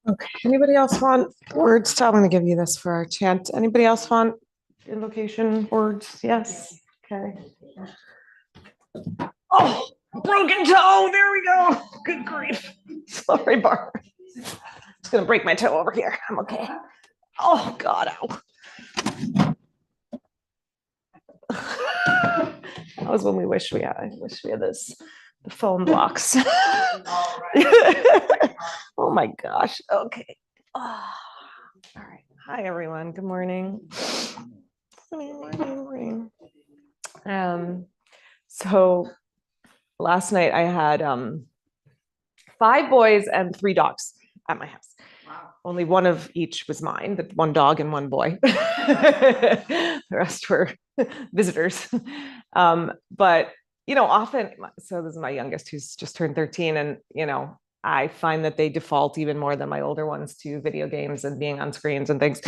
Okay, anybody else want words? I'm going to give you this for our chant. Anybody else want invocation words? Yes. Okay. Oh, broken toe. There we go. Good grief. Sorry, Barb. It's going to break my toe over here. I'm okay. Oh, God. Ow. That was when we wish we had. I wish we had this. The phone blocks. Oh my gosh. Okay. Oh. All right. Hi, everyone. Good morning. So last night I had 5 boys and 3 dogs at my house. Wow. Only one of each was mine, but 1 dog and 1 boy. The rest were visitors. But often, so this is my youngest who's just turned 13, and I find that they default even more than my older ones to video games and being on screens and things.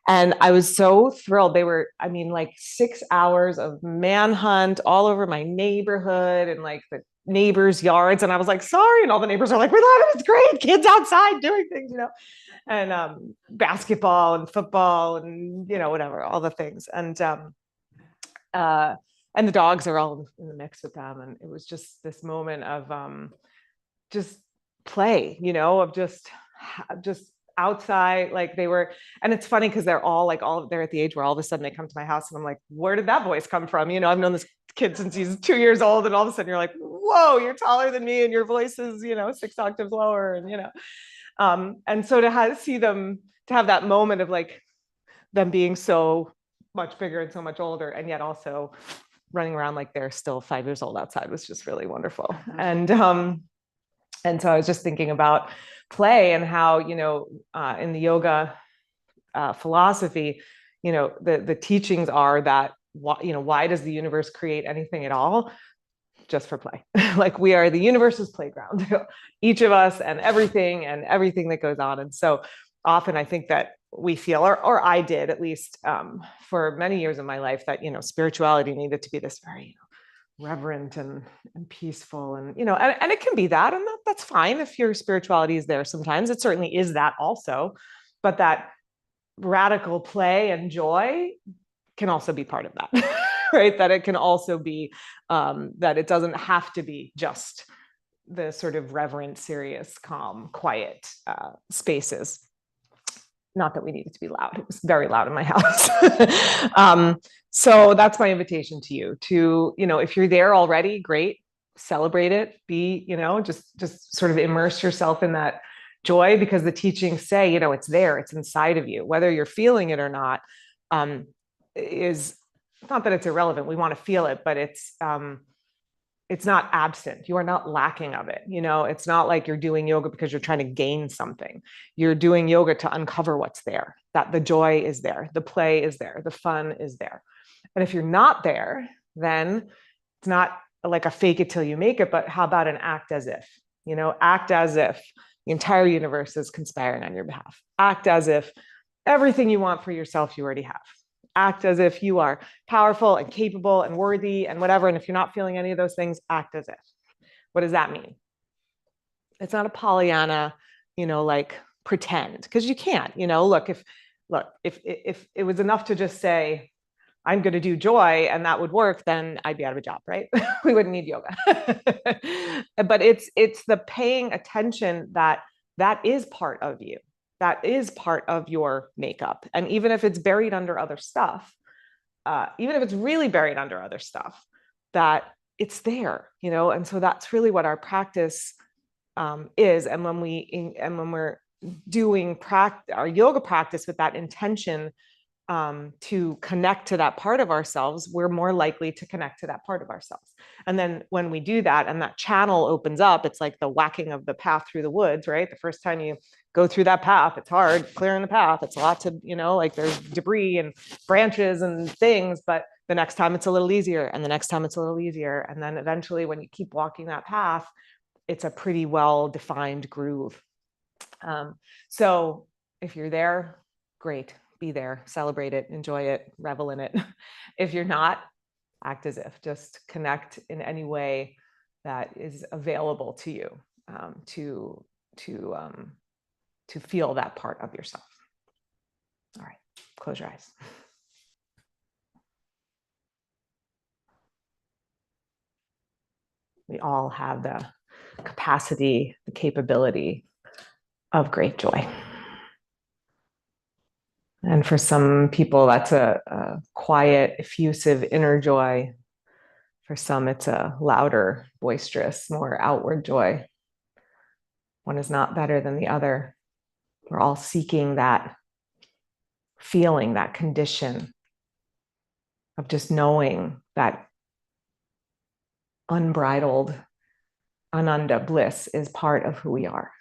And I was so thrilled. They were, like 6 hours of manhunt all over my neighborhood and like the neighbors' yards. And I was like, sorry. And all the neighbors are like, we love it. It's great. Kids outside doing things, and basketball and football and, whatever, all the things. And the dogs are all in the mix with them. And it was just this moment of just play, of just outside, like they were. And it's funny because they're at the age where all of a sudden they come to my house and I'm like, where did that voice come from? I've known this kid since he's 2 years old, and all of a sudden you're like, whoa, you're taller than me and your voice is 6 octaves lower, and so to have that moment of like them being so much bigger and so much older, and yet also running around like they're still 5 years old outside was just really wonderful. And so I was just thinking about play and how, in the yoga philosophy, the teachings are that, why does the universe create anything at all? Just for play. Like we are the universe's playground, each of us and everything that goes on. And so often I think that we feel, or I did at least for many years of my life, that, spirituality needed to be this very, reverent and peaceful, and and it can be that, and that's fine if your spirituality is there. Sometimes it certainly is that also, but that radical play and joy can also be part of that. Right? That it can also be that it doesn't have to be just the sort of reverent, serious, calm, quiet spaces. Not that we need it to be loud. It was very loud in my house. So that's my invitation to you to, if you're there already, great, celebrate it, be, just sort of immerse yourself in that joy, because the teachings say, it's there, it's inside of you, whether you're feeling it or not, is not that it's irrelevant. We want to feel it, but it's not absent. You are not lacking of it. It's not like you're doing yoga because you're trying to gain something. You're doing yoga to uncover what's there, that the joy is there, the play is there, the fun is there. And if you're not there, then it's not like a fake it till you make it, but how about an act as if, act as if the entire universe is conspiring on your behalf. Act as if everything you want for yourself, you already have. Act as if you are powerful and capable and worthy and whatever. And if you're not feeling any of those things, act as if. What does that mean? It's not a Pollyanna, like pretend, because you can't, look, if it was enough to just say, I'm going to do joy, and that would work, then I'd be out of a job, right? We wouldn't need yoga. But it's the paying attention that is part of you. That is part of your makeup. And even if it's buried under other stuff, even if it's really buried under other stuff, that it's there, and so that's really what our practice is. And when we're doing our yoga practice with that intention to connect to that part of ourselves, we're more likely to connect to that part of ourselves. And then when we do that and that channel opens up, it's like the whacking of the path through the woods, right? The first time you go through that path, it's hard clearing the path. It's a lot to, like there's debris and branches and things, but the next time it's a little easier, and the next time it's a little easier. And then eventually when you keep walking that path, it's a pretty well-defined groove. So if you're there, great. be there, celebrate it, enjoy it, revel in it. If you're not, act as if, just connect in any way that is available to you, to feel that part of yourself. All right, close your eyes. We all have the capacity, the capability of great joy. And for some people, that's a quiet, effusive inner joy. For some, it's a louder, boisterous, more outward joy. One is not better than the other. We're all seeking that feeling, that condition of just knowing that unbridled, ananda bliss is part of who we are.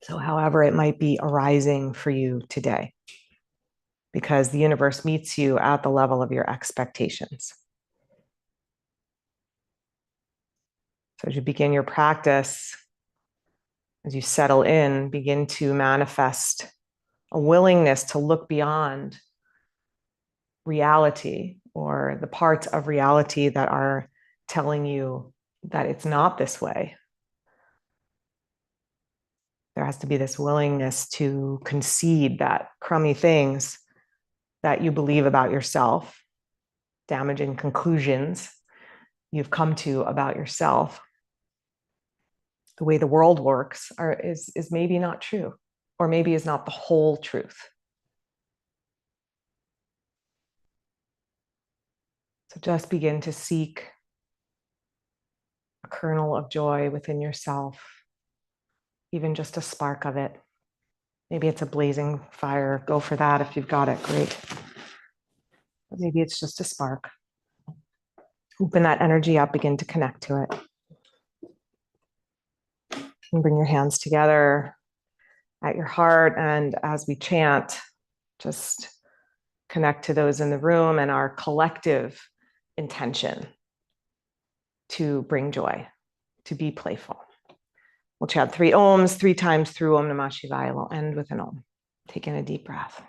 So, however it might be arising for you today, because the universe meets you at the level of your expectations. So, as you begin your practice, as you settle in, begin to manifest a willingness to look beyond reality or the parts of reality that are telling you that it's not this way. There has to be this willingness to concede that crummy things that you believe about yourself, damaging conclusions you've come to about yourself, the way the world works is maybe not true, or maybe is not the whole truth. So just begin to seek a kernel of joy within yourself, even just a spark of it. Maybe it's a blazing fire. Go for that. If you've got it, great. But maybe it's just a spark. Open that energy up, begin to connect to it. And bring your hands together at your heart. And as we chant, just connect to those in the room and our collective intention to bring joy, to be playful. We'll chant 3 ohms 3 times through Om Namah Shivaya. We'll end with an om. Take in a deep breath.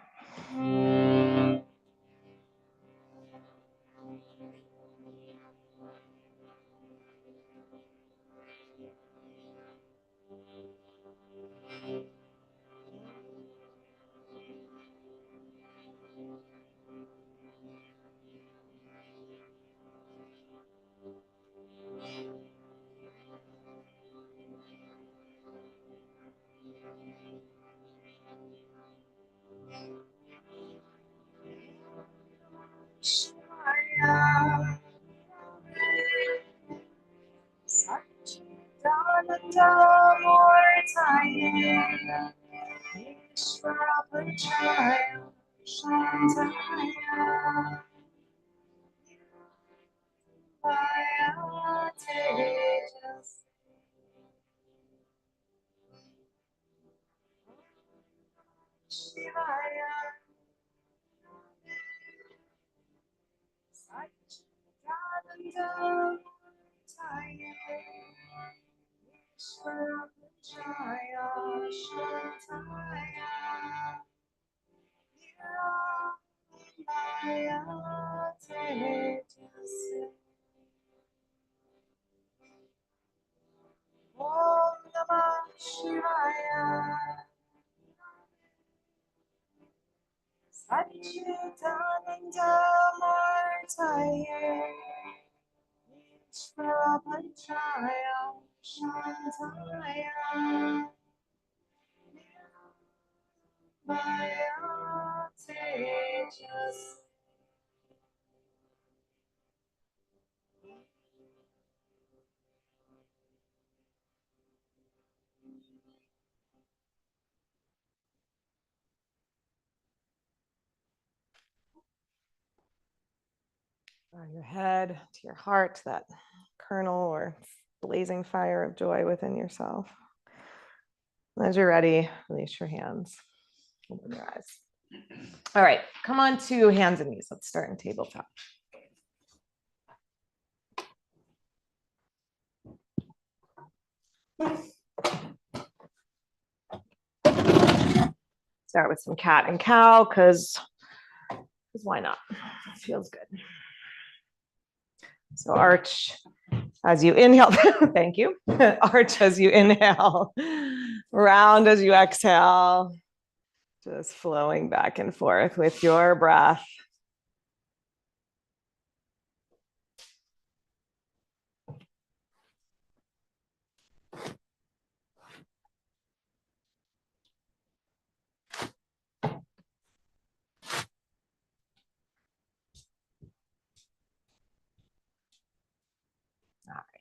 Your head to your heart, that kernel or blazing fire of joy within yourself. As you're ready, release your hands. Open your eyes. All right, come on to hands and knees. Let's start in tabletop. start with some cat and cow because why not? It feels good. So arch as you inhale. Thank you. Arch as you inhale. Round as you exhale. Just flowing back and forth with your breath.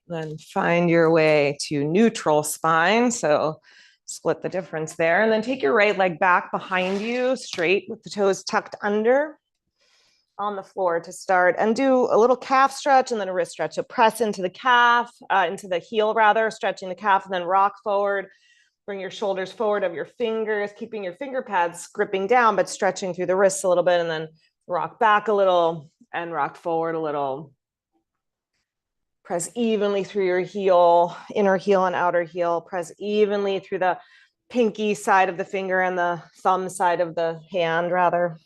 Then find your way to neutral spine. So split the difference there. And then take your right leg back behind you, straight with the toes tucked under on the floor to start. And do a little calf stretch and then a wrist stretch. So press into the calf, into the heel rather, stretching the calf, and then rock forward. Bring your shoulders forward of your fingers, keeping your finger pads gripping down, but stretching through the wrists a little bit, and then rock back a little and rock forward a little. Press evenly through your heel, inner heel and outer heel. Press evenly through the pinky side of the finger and the thumb side of the hand, rather.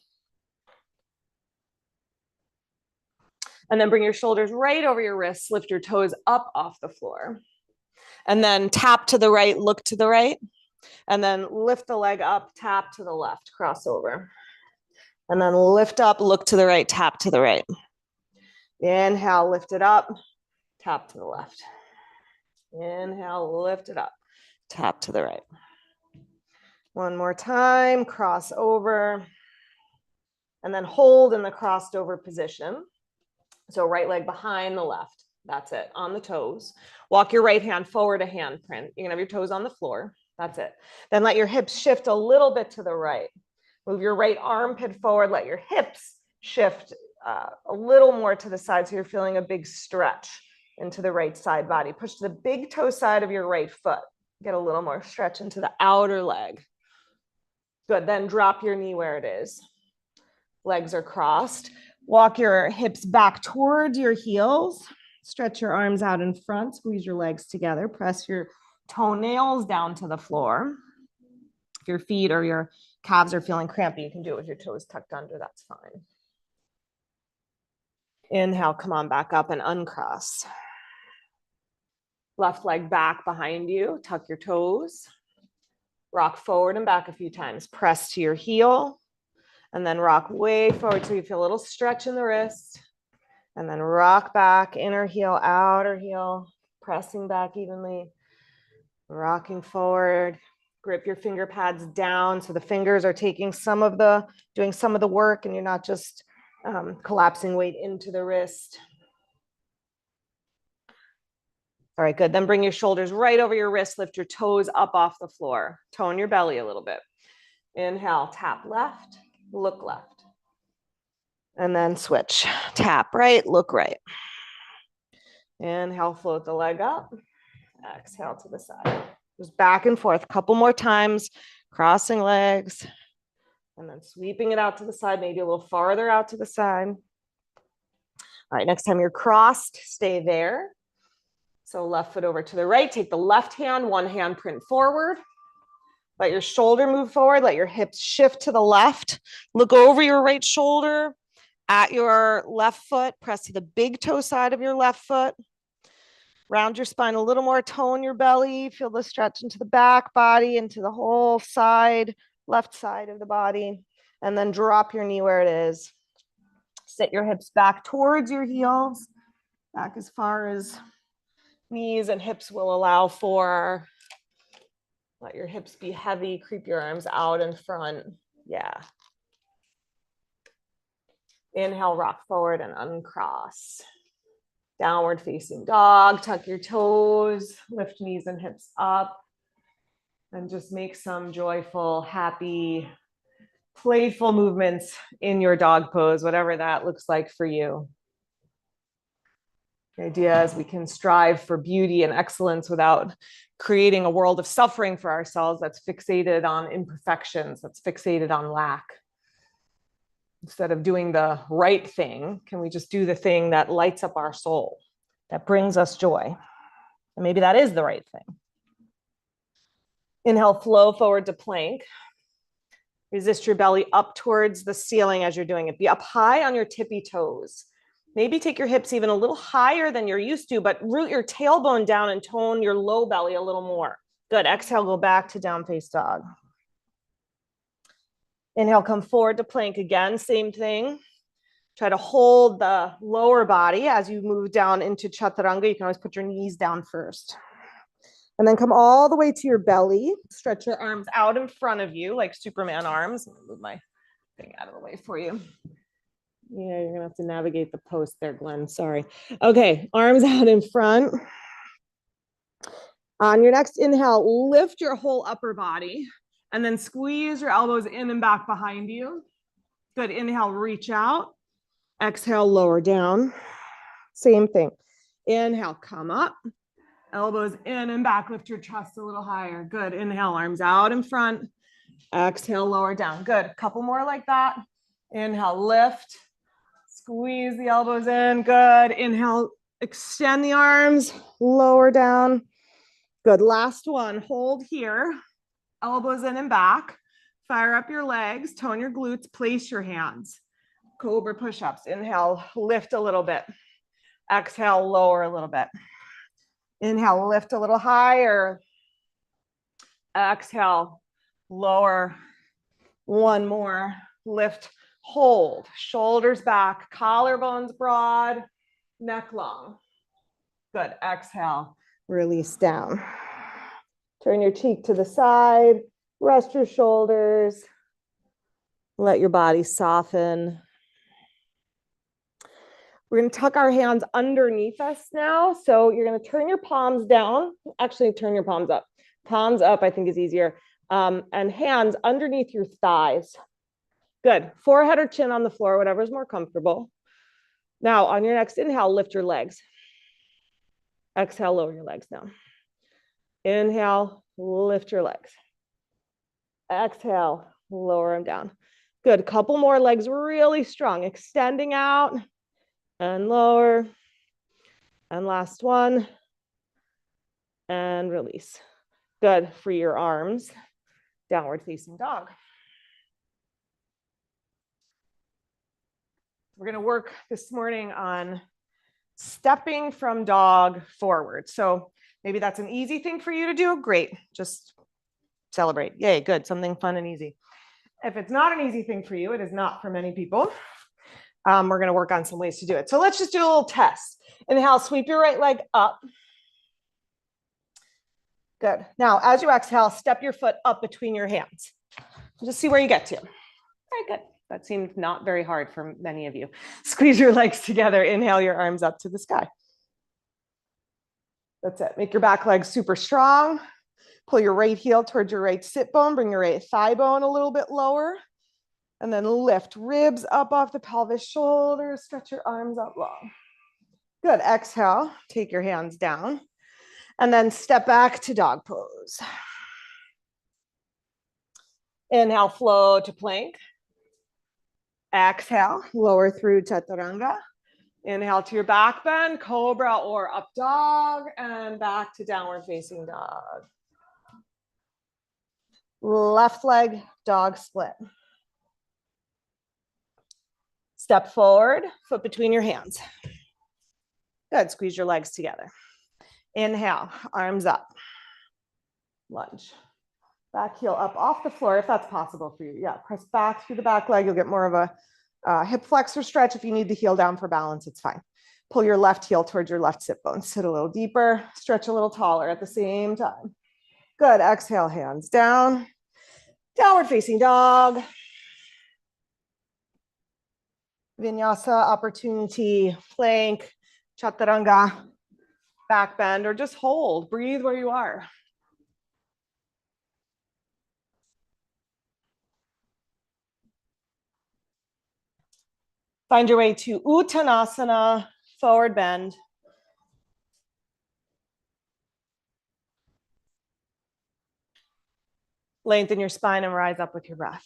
And then bring your shoulders right over your wrists. Lift your toes up off the floor. And then tap to the right, look to the right. And then lift the leg up, tap to the left, cross over. And then lift up, look to the right, tap to the right. Inhale, lift it up. Tap to the left. Inhale, lift it up. Tap to the right. One more time, cross over. And then hold in the crossed over position. So right leg behind the left. That's it, on the toes. Walk your right hand forward, a hand print. You're gonna have your toes on the floor. That's it. Then let your hips shift a little bit to the right. Move your right armpit forward. Let your hips shift a little more to the side so you're feeling a big stretch into the right side body. Push to the big toe side of your right foot. Get a little more stretch into the outer leg. Good, then drop your knee where it is. Legs are crossed. Walk your hips back towards your heels. Stretch your arms out in front. Squeeze your legs together. Press your toenails down to the floor. If your feet or your calves are feeling crampy, you can do it with your toes tucked under. That's fine. Inhale, come on back up and uncross. Left leg back behind you, tuck your toes. Rock forward and back a few times. Press to your heel and then rock way forward so you feel a little stretch in the wrist. And then rock back, inner heel, outer heel, pressing back evenly. Rocking forward. Grip your finger pads down so the fingers are taking doing some of the work and you're not just collapsing weight into the wrist. All right, good. Then bring your shoulders right over your wrist. Lift your toes up off the floor. Tone your belly a little bit. Inhale, tap left, look left. And then switch. Tap right, look right. Inhale, float the leg up. Exhale to the side. Just back and forth a couple more times, crossing legs. And then sweeping it out to the side, maybe a little farther out to the side. All right, next time you're crossed, stay there. So left foot over to the right, take the left hand, one hand print forward. Let your shoulder move forward, let your hips shift to the left. Look over your right shoulder at your left foot, press to the big toe side of your left foot. Round your spine a little more, tone your belly, feel the stretch into the back body, into the whole side, left side of the body, and then drop your knee where it is. Sit your hips back towards your heels, back as far as knees and hips will allow for. Let your hips be heavy, creep your arms out in front. Yeah. Inhale, rock forward and uncross. Downward facing dog, tuck your toes, lift knees and hips up, and just make some joyful, happy, playful movements in your dog pose, whatever that looks like for you. The idea is we can strive for beauty and excellence without creating a world of suffering for ourselves that's fixated on imperfections, that's fixated on lack. Instead of doing the right thing, can we just do the thing that lights up our soul, that brings us joy? And maybe that is the right thing. Inhale, flow forward to plank. Resist your belly up towards the ceiling as you're doing it. Be up high on your tippy toes. Maybe take your hips even a little higher than you're used to, but root your tailbone down and tone your low belly a little more. Good. Exhale, go back to down face dog. Inhale, come forward to plank again. Same thing. Try to hold the lower body as you move down into chaturanga. You can always put your knees down first. And then come all the way to your belly. Stretch your arms out in front of you like Superman arms. I'm gonna move my thing out of the way for you. Yeah, you're gonna have to navigate the post there, Glenn. Sorry. Okay, arms out in front. On your next inhale, lift your whole upper body and then squeeze your elbows in and back behind you. Good. Inhale, reach out. Exhale, lower down. Same thing. Inhale, come up. Elbows in and back. Lift your chest a little higher. Good. Inhale, arms out in front. Exhale, lower down. Good. A couple more like that. Inhale, lift. Squeeze the elbows in. Good. Inhale, extend the arms. Lower down. Good. Last one. Hold here. Elbows in and back. Fire up your legs. Tone your glutes. Place your hands. Cobra push-ups. Inhale, lift a little bit. Exhale, lower a little bit. Inhale, lift a little higher. Exhale, lower. One more. Lift, hold. Shoulders back, collarbones broad, neck long. Good. Exhale, release down. Turn your cheek to the side. Rest your shoulders. Let your body soften. We're going to tuck our hands underneath us now. So you're going to turn your palms down. Actually, turn your palms up. Palms up, I think, is easier. And hands underneath your thighs. Good. Forehead or chin on the floor, whatever is more comfortable. Now, on your next inhale, lift your legs. Exhale, lower your legs down. Inhale, lift your legs. Exhale, lower them down. Good. Couple more legs really strong. Extending out. And lower, and last one, and release. Good. Free your arms, downward facing dog. We're going to work this morning on stepping from dog forward. So maybe that's an easy thing for you to do. Great. Just celebrate. Yay, good. Something fun and easy. If it's not an easy thing for you, it is not for many people. We're going to work on some ways to do it. So let's just do a little test. Inhale, sweep your right leg up. Good. Now, as you exhale, step your foot up between your hands. Just see where you get to. Very good. That seemed not very hard for many of you. Squeeze your legs together. Inhale your arms up to the sky. That's it. Make your back leg super strong. Pull your right heel towards your right sit bone. Bring your right thigh bone a little bit lower. And then lift ribs up off the pelvis, shoulders, stretch your arms out long. Good. Exhale, take your hands down. And then step back to dog pose. Inhale, flow to plank. Exhale, lower through chaturanga. Inhale to your back bend, cobra or up dog, and back to downward facing dog. Left leg, dog split. Step forward, foot between your hands. Good, squeeze your legs together. Inhale, arms up. Lunge. Back heel up off the floor if that's possible for you. Yeah, press back through the back leg. You'll get more of a hip flexor stretch. If you need the heel down for balance, it's fine. Pull your left heel towards your left sit bone. Sit a little deeper, stretch a little taller at the same time. Good, exhale, hands down. Downward facing dog. Vinyasa opportunity, plank, chaturanga, back bend, or just hold. Breathe where you are. Find your way to Uttanasana, forward bend. Lengthen your spine and rise up with your breath.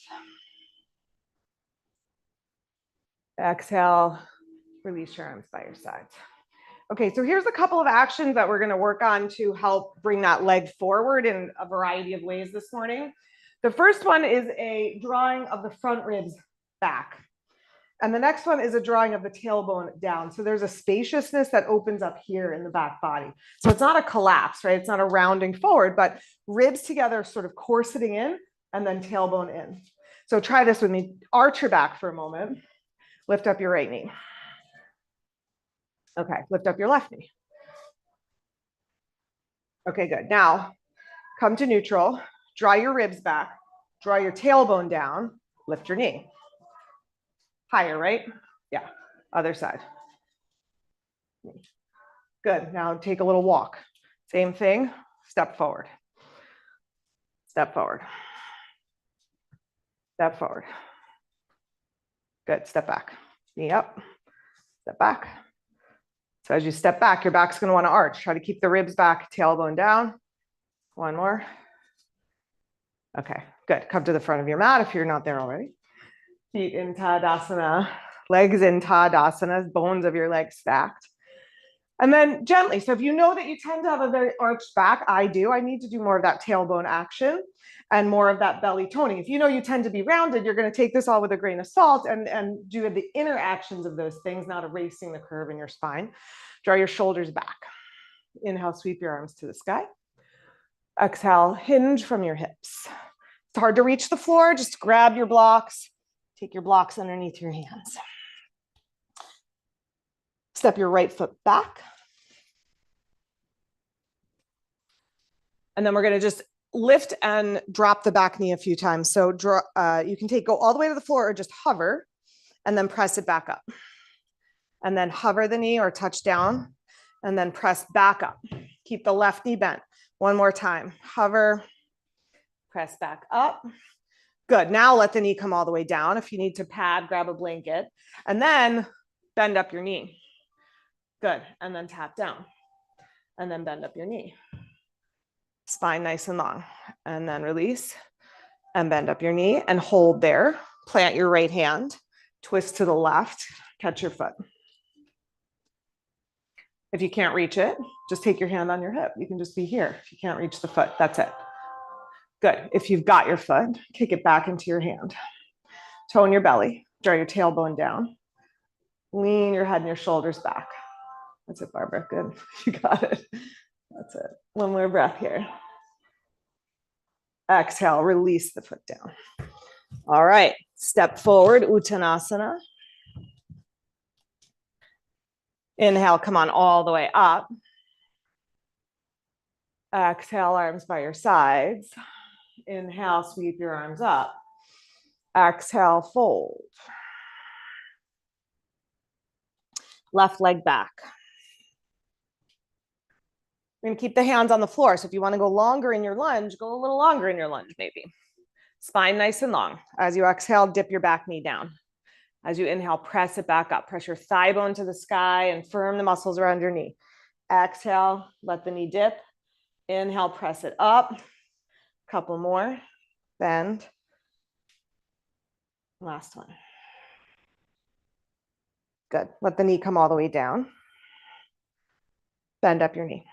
Exhale, release your arms by your sides. Okay, so here's a couple of actions that we're going to work on to help bring that leg forward in a variety of ways this morning. The first one is a drawing of the front ribs back. And the next one is a drawing of the tailbone down. So there's a spaciousness that opens up here in the back body. So it's not a collapse, right? It's not a rounding forward, but ribs together sort of corseting in and then tailbone in. So try this with me. Arch your back for a moment. Lift up your right knee. Okay, lift up your left knee. Okay, good. Now come to neutral. Draw your ribs back. Draw your tailbone down. Lift your knee. Higher, right? Yeah. Other side. Good. Now take a little walk. Same thing. Step forward. Step forward. Step forward. Good. Step back. Knee up. Step back. So as you step back, your back's going to want to arch. Try to keep the ribs back, tailbone down. One more. Okay, good. Come to the front of your mat if you're not there already. Feet in Tadasana, legs in Tadasana, bones of your legs stacked. And then gently. So if you know that you tend to have a very arched back, I do. I need to do more of that tailbone action and more of that belly toning. If you know you tend to be rounded, you're going to take this all with a grain of salt and do the inner actions of those things, not erasing the curve in your spine. Draw your shoulders back. Inhale, sweep your arms to the sky. Exhale, hinge from your hips. It's hard to reach the floor. Just grab your blocks. Take your blocks underneath your hands. Step your right foot back. And then we're going to just lift and drop the back knee a few times. So you can go all the way to the floor or just hover and then press it back up. And then hover the knee or touch down and then press back up. Keep the left knee bent. One more time. Hover, press back up. Good. Now let the knee come all the way down. If you need to pad, grab a blanket and then bend up your knee. Good. And then tap down and then bend up your knee. Spine nice and long. And then release and bend up your knee and hold there. Plant your right hand, twist to the left, catch your foot. If you can't reach it, just take your hand on your hip. You can just be here. If you can't reach the foot, that's it. Good. If you've got your foot, kick it back into your hand. Tone your belly, draw your tailbone down. Lean your head and your shoulders back. That's it, Barbara. Good. You got it. That's it. One more breath here. Exhale, release the foot down. All right. Step forward, Uttanasana. Inhale, come on all the way up. Exhale, arms by your sides. Inhale, sweep your arms up. Exhale, fold. Left leg back. We're going to keep the hands on the floor. So if you want to go longer in your lunge, go a little longer in your lunge maybe. Spine nice and long. As you exhale, dip your back knee down. As you inhale, press it back up. Press your thigh bone to the sky and firm the muscles around your knee. Exhale, let the knee dip. Inhale, press it up. Couple more. Bend. Last one. Good. Let the knee come all the way down. Bend up your knee.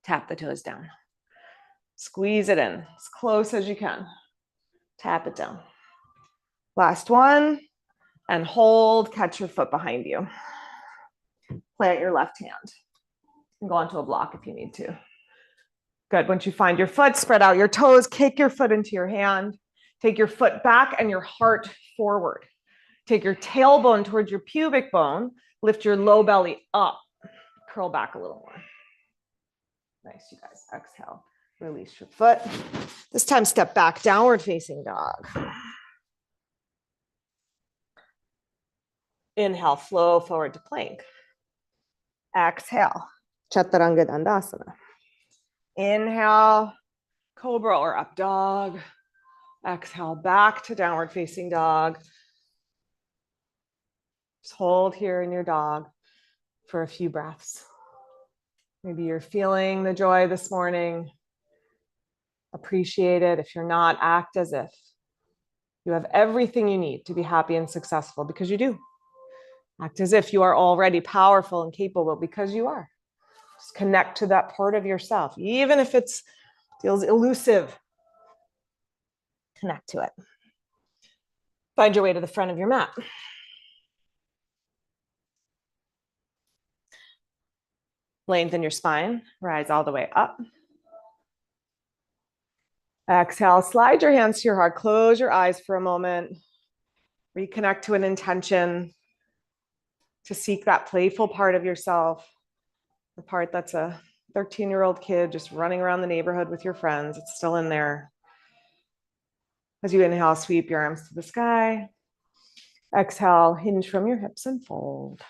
Tap the toes down. Squeeze it in as close as you can. Tap it down. Last one. And hold. Catch your foot behind you. Plant your left hand. And go onto a block if you need to. Good. Once you find your foot, spread out your toes. Kick your foot into your hand. Take your foot back and your heart forward. Take your tailbone towards your pubic bone. Lift your low belly up. Curl back a little more. Nice, you guys. Exhale. Release your foot. This time, step back, downward facing dog. Inhale, flow forward to plank. Exhale, Chaturanga Dandasana. Inhale, cobra or up dog. Exhale, back to downward facing dog. Just hold here in your dog for a few breaths. Maybe you're feeling the joy this morning. Appreciate it. If you're not, act as if you have everything you need to be happy and successful, because you do. Act as if you are already powerful and capable, because you are. Just connect to that part of yourself, even if it feels elusive. connect to it. Find your way to the front of your mat. Lengthen your spine, rise all the way up. Exhale, slide your hands to your heart, close your eyes for a moment. Reconnect to an intention to seek that playful part of yourself, the part that's a 13-year-old kid just running around the neighborhood with your friends. It's still in there. As you inhale, sweep your arms to the sky. Exhale, hinge from your hips and fold.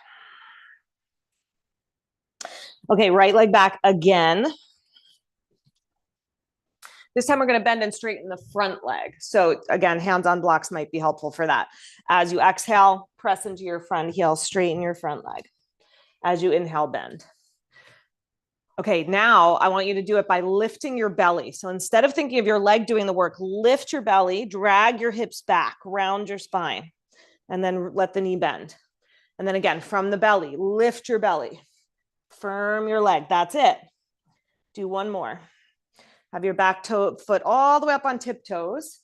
Okay, right leg back again. This time we're going to bend and straighten the front leg. So again, hands on blocks might be helpful for that. As you exhale, press into your front heel, straighten your front leg. As you inhale, bend. Okay, now I want you to do it by lifting your belly. So instead of thinking of your leg doing the work, lift your belly, drag your hips back, round your spine, and then let the knee bend. And then again, from the belly, lift your belly, firm your leg. That's it. Do one more. Have your back foot all the way up on tiptoes.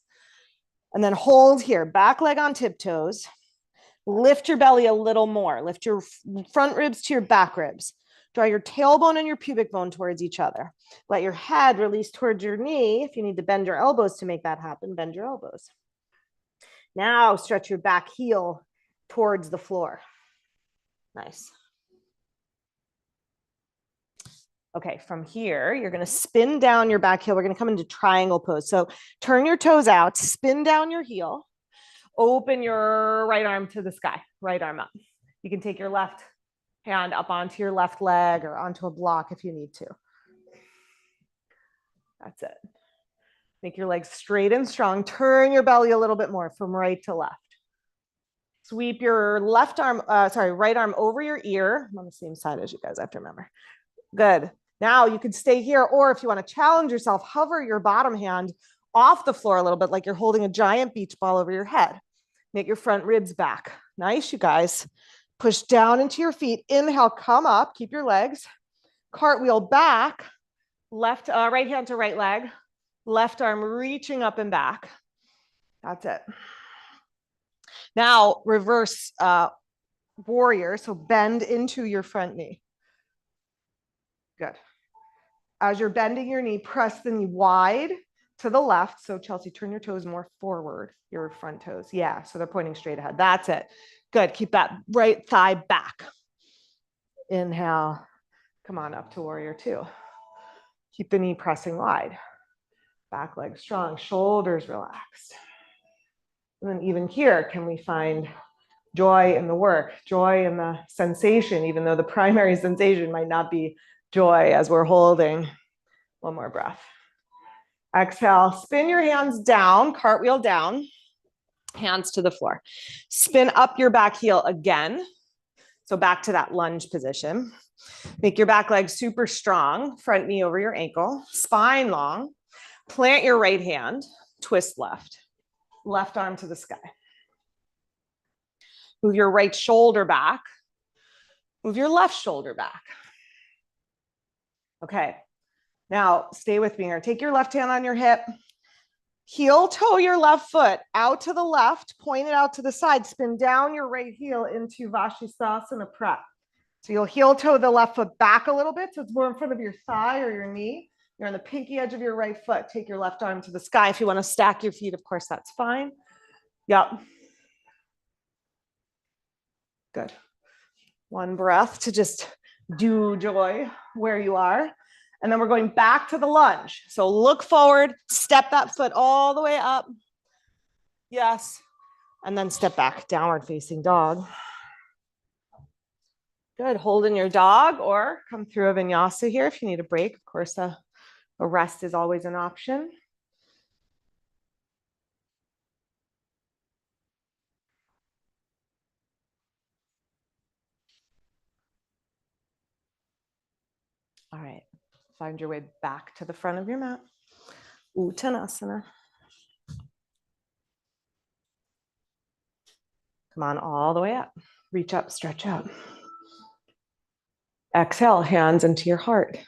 And then hold here, back leg on tiptoes. Lift your belly a little more. Lift your front ribs to your back ribs. Draw your tailbone and your pubic bone towards each other. Let your head release towards your knee. If you need to bend your elbows to make that happen, bend your elbows. Now stretch your back heel towards the floor. Nice. Okay, from here, you're going to spin down your back heel. We're going to come into triangle pose. So turn your toes out, spin down your heel, open your right arm to the sky, right arm up. You can take your left hand up onto your left leg or onto a block if you need to. That's it. Make your legs straight and strong. Turn your belly a little bit more from right to left. Sweep your right arm over your ear. I'm on the same side as you guys, I have to remember. Good. Now you can stay here, or if you want to challenge yourself, hover your bottom hand off the floor a little bit like you're holding a giant beach ball over your head. Make your front ribs back. Nice, you guys. Push down into your feet. Inhale, come up, keep your legs. Cartwheel back, right hand to right leg, left arm reaching up and back. That's it. Now reverse warrior, so bend into your front knee. Good. As you're bending your knee, press the knee wide to the left. So Chelsea, turn your toes more forward, your front toes. Yeah, so they're pointing straight ahead. That's it. Good. Keep that right thigh back. Inhale. Come on up to warrior two. Keep the knee pressing wide. Back leg strong, shoulders relaxed. And then even here, can we find joy in the work, joy in the sensation, even though the primary sensation might not be joy as we're holding. One more breath. Exhale, spin your hands down, cartwheel down, hands to the floor. Spin up your back heel again. So back to that lunge position. Make your back leg super strong, front knee over your ankle, spine long. Plant your right hand, twist left, left arm to the sky. Move your right shoulder back. Move your left shoulder back. Okay, now stay with me here. Take your left hand on your hip. Heel toe your left foot out to the left, point it out to the side. Spin down your right heel into Vashisthasana prep. So you'll heel toe the left foot back a little bit, so it's more in front of your thigh or your knee. You're on the pinky edge of your right foot. Take your left arm to the sky. If you want to stack your feet, of course, that's fine. Yep. Good. One breath to just do joy where you are. And then we're going back to the lunge. So look forward, step that foot all the way up. Yes. And then step back, downward facing dog. Good. Hold in your dog or come through a vinyasa here if you need a break. Of course, a rest is always an option. All right. Find your way back to the front of your mat. Uttanasana. Come on all the way up. Reach up, stretch out. Exhale, hands into your heart.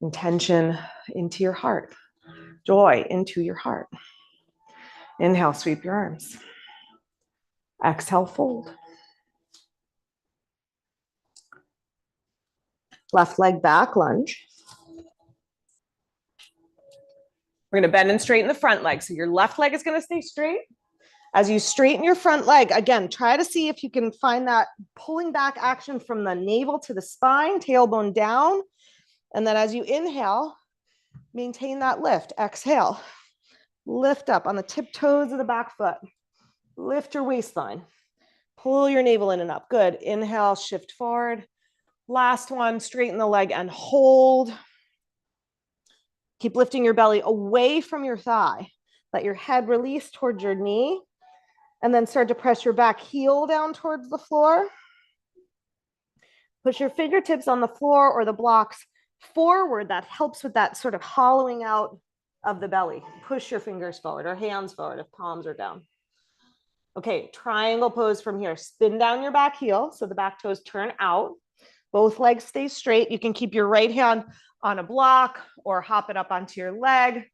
Intention into your heart. Joy into your heart. Inhale, sweep your arms. Exhale, fold. Left leg back, lunge. We're going to bend and straighten the front leg. So your left leg is going to stay straight. As you straighten your front leg, again, try to see if you can find that pulling back action from the navel to the spine, tailbone down. And then as you inhale, maintain that lift. Exhale, lift up on the tiptoes of the back foot. Lift your waistline. Pull your navel in and up. Good. Inhale, shift forward. Last one, straighten the leg and hold. Keep lifting your belly away from your thigh. Let your head release towards your knee. And then start to press your back heel down towards the floor. Push your fingertips on the floor or the blocks forward. That helps with that sort of hollowing out of the belly. Push your fingers forward or hands forward if palms are down. Okay, triangle pose from here. Spin down your back heel so the back toes turn out. Both legs stay straight. You can keep your right hand on a block or hop it up onto your leg.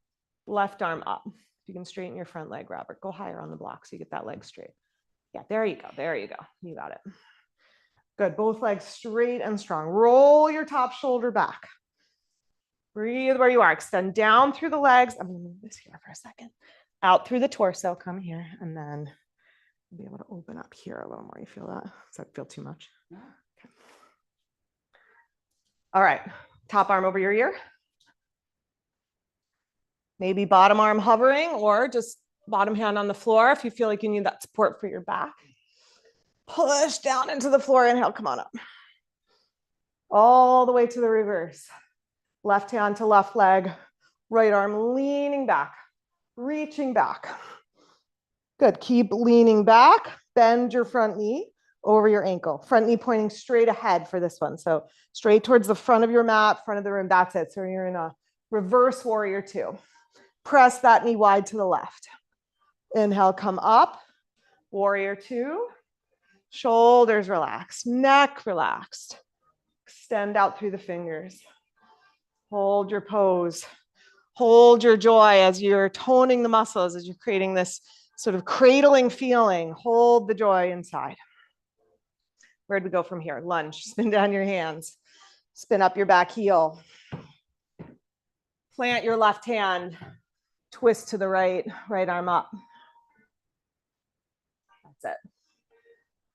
Left arm up. You can straighten your front leg, Robert. Go higher on the block so you get that leg straight. Yeah, there you go. There you go. You got it. Good. Both legs straight and strong. Roll your top shoulder back. Breathe where you are. Extend down through the legs. I'm going to move this here for a second. Out through the torso. Come here. And then be able to open up here a little more. You feel that? Does that feel too much? Okay. All right. Top arm over your ear. Maybe bottom arm hovering or just bottom hand on the floor if you feel like you need that support for your back. Push down into the floor. Inhale, come on up. All the way to the reverse. Left hand to left leg. Right arm leaning back, reaching back. Good. Keep leaning back. Bend your front knee over your ankle. Front knee pointing straight ahead for this one. So straight towards the front of your mat, front of the room. That's it. So you're in a reverse warrior two. Press that knee wide to the left. Inhale, come up. Warrior two. Shoulders relaxed. Neck relaxed. Extend out through the fingers. Hold your pose. Hold your joy as you're toning the muscles, as you're creating this sort of cradling feeling. Hold the joy inside. Where'd we go from here? Lunge. Spin down your hands. Spin up your back heel. Plant your left hand. Twist to the right, right arm up. That's it.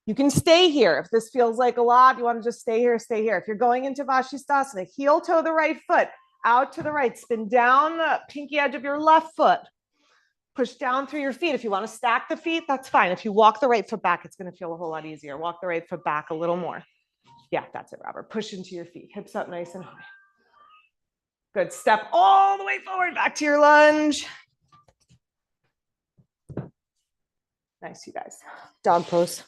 You can stay here. If this feels like a lot, you want to just stay here, stay here. If you're going into Vashisthasana, heel toe the right foot, out to the right, spin down the pinky edge of your left foot. Push down through your feet. If you want to stack the feet, that's fine. If you walk the right foot back, it's going to feel a whole lot easier. Walk the right foot back a little more. Yeah, that's it, Robert. Push into your feet. Hips up nice and high. Good. Step all the way forward, back to your lunge. Nice, you guys. Dog pose.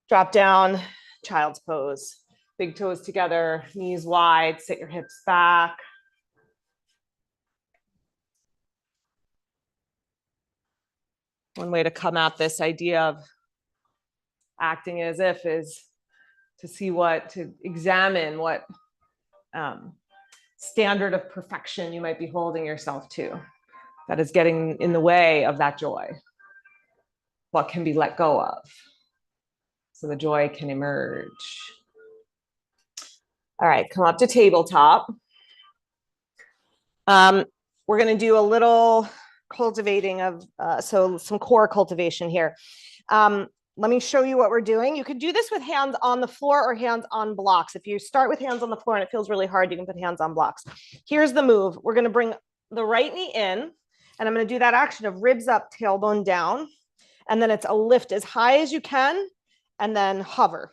Drop down, child's pose. Big toes together, knees wide, sit your hips back. One way to come at this idea of acting as if is to examine what standard of perfection you might be holding yourself to that is getting in the way of that joy. What can be let go of so the joy can emerge. All right, come up to tabletop. We're going to do a little cultivating of, so some core cultivation here. Let me show you what we're doing. You could do this with hands on the floor or hands on blocks. If you start with hands on the floor and it feels really hard, you can put hands on blocks. Here's the move. We're going to bring the right knee in, and I'm going to do that action of ribs up, tailbone down. And then it's a lift as high as you can, and then hover,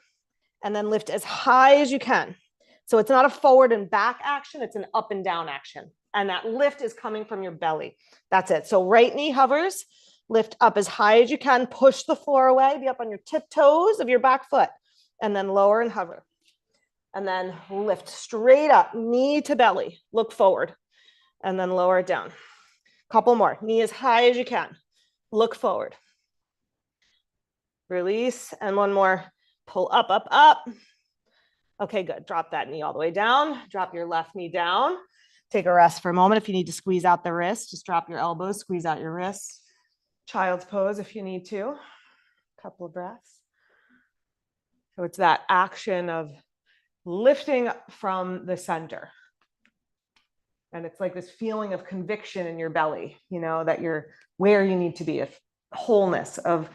and then lift as high as you can. So it's not a forward and back action, it's an up and down action. And that lift is coming from your belly. That's it. So right knee hovers, lift up as high as you can, push the floor away, be up on your tiptoes of your back foot, and then lower and hover. And then lift straight up, knee to belly, look forward, and then lower it down. Couple more, knee as high as you can, look forward. Release, and one more, pull up, up, up, Okay, good. Drop that knee all the way down. Drop your left knee down. Take a rest for a moment. If you need to squeeze out the wrist, just drop your elbows, squeeze out your wrists. Child's pose if you need to. A couple of breaths. So it's that action of lifting from the center. And it's like this feeling of conviction in your belly, you know, that you're where you need to be, of wholeness, of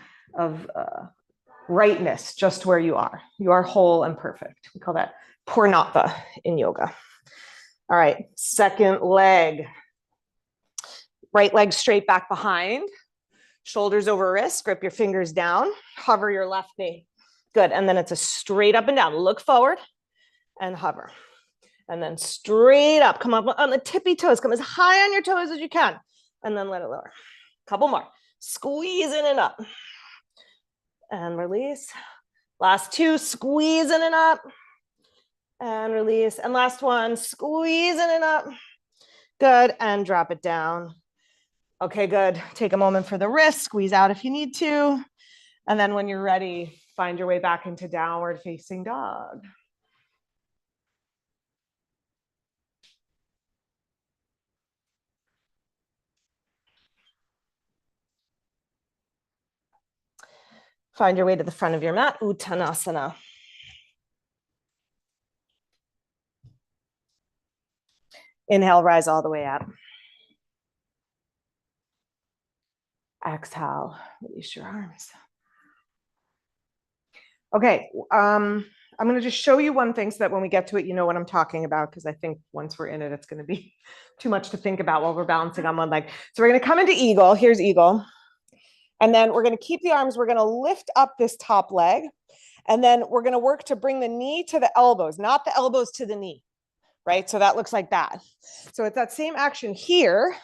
rightness, just where you are. You are whole and perfect. We call that purnata in yoga. All right, second leg. Right leg straight back behind, shoulders over wrists, grip your fingers down, hover your left knee. Good, and then it's a straight up and down. Look forward and hover. And then straight up, come up on the tippy toes, come as high on your toes as you can, and then let it lower. Couple more, squeeze in and up. And release. Last two, squeeze in and up. And release. And last one, squeeze in and up. Good, and drop it down. Okay, good. Take a moment for the wrist, squeeze out if you need to. And then when you're ready, find your way back into downward facing dog. Find your way to the front of your mat, Uttanasana. Inhale, rise all the way up. Exhale, release your arms. Okay, I'm going to just show you one thing so that when we get to it, you know what I'm talking about, because I think once we're in it, it's going to be too much to think about while we're balancing on one leg. So we're going to come into eagle. Here's eagle. And then we're going to keep the arms. We're going to lift up this top leg. And then we're going to work to bring the knee to the elbows, not the elbows to the knee, right? So that looks like that. So it's that same action here,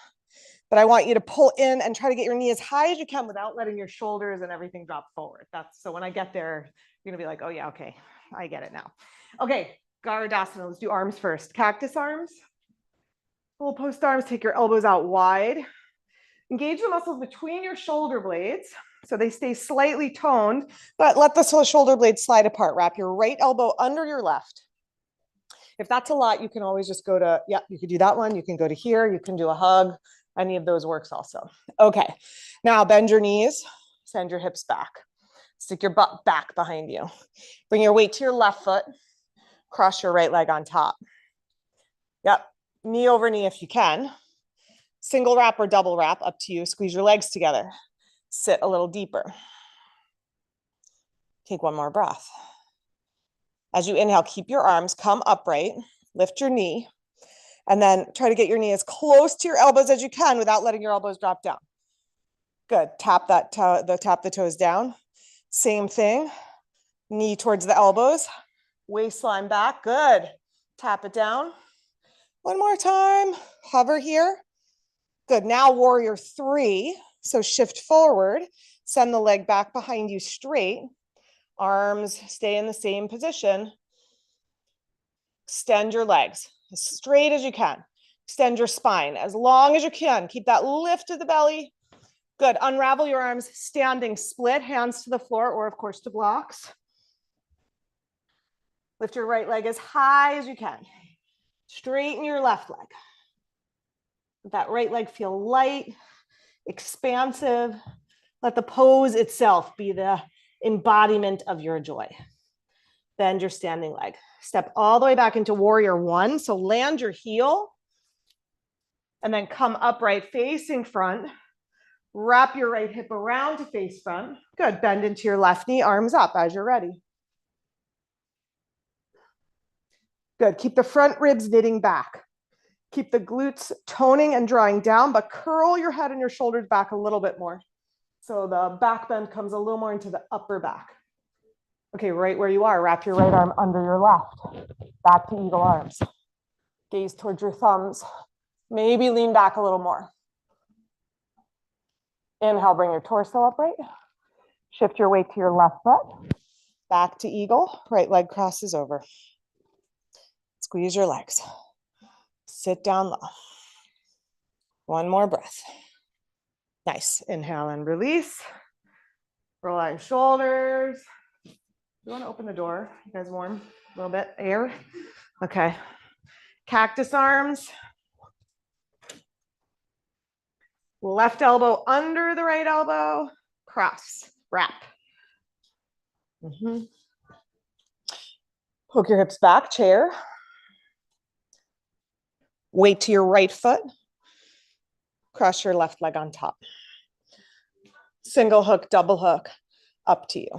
but I want you to pull in and try to get your knee as high as you can without letting your shoulders and everything drop forward. That's so when I get there, you're gonna be like, oh yeah, okay, I get it now. Okay, Garudasana, let's do arms first. Cactus arms, full post arms, take your elbows out wide. Engage the muscles between your shoulder blades so they stay slightly toned, but let the shoulder blades slide apart. Wrap your right elbow under your left. If that's a lot, you can always just go to, yeah, you could do that one. You can go to here. You can do a hug. Any of those works also. Okay, now bend your knees, send your hips back. Stick your butt back behind you. Bring your weight to your left foot. Cross your right leg on top. Yep, knee over knee if you can. Single wrap or double wrap, up to you. Squeeze your legs together. Sit a little deeper. Take one more breath. As you inhale, keep your arms, come upright, lift your knee, and then try to get your knee as close to your elbows as you can without letting your elbows drop down. Good, tap the toes down. Same thing, knee towards the elbows, waistline back, good. Tap it down. One more time, hover here. Good, now warrior three. So shift forward, send the leg back behind you straight. Arms stay in the same position. Extend your legs as straight as you can. Extend your spine as long as you can. Keep that lift of the belly. Good. Unravel your arms, standing split, hands to the floor, or of course to blocks. Lift your right leg as high as you can. Straighten your left leg. Let that right leg feel light, expansive. Let the pose itself be the embodiment of your joy. Bend your standing leg. Step all the way back into warrior one. So land your heel and then come upright facing front. Wrap your right hip around to face front. Good. Bend into your left knee, arms up as you're ready. Good. Keep the front ribs knitting back. Keep the glutes toning and drawing down, but curl your head and your shoulders back a little bit more. So the back bend comes a little more into the upper back. Okay, right where you are, wrap your right arm under your left. Back to eagle arms. Gaze towards your thumbs. Maybe lean back a little more. Inhale, bring your torso upright. Shift your weight to your left foot. Back to eagle. Right leg crosses over. Squeeze your legs. Sit down low. One more breath. Nice. Inhale and release. Roll out your shoulders. You want to open the door? You guys warm? A little bit air. Okay. Cactus arms. Left elbow under the right elbow. Cross. Wrap. Hook your hips back. Chair. Weight to your right foot. Cross your left leg on top. Single hook, double hook. Up to you.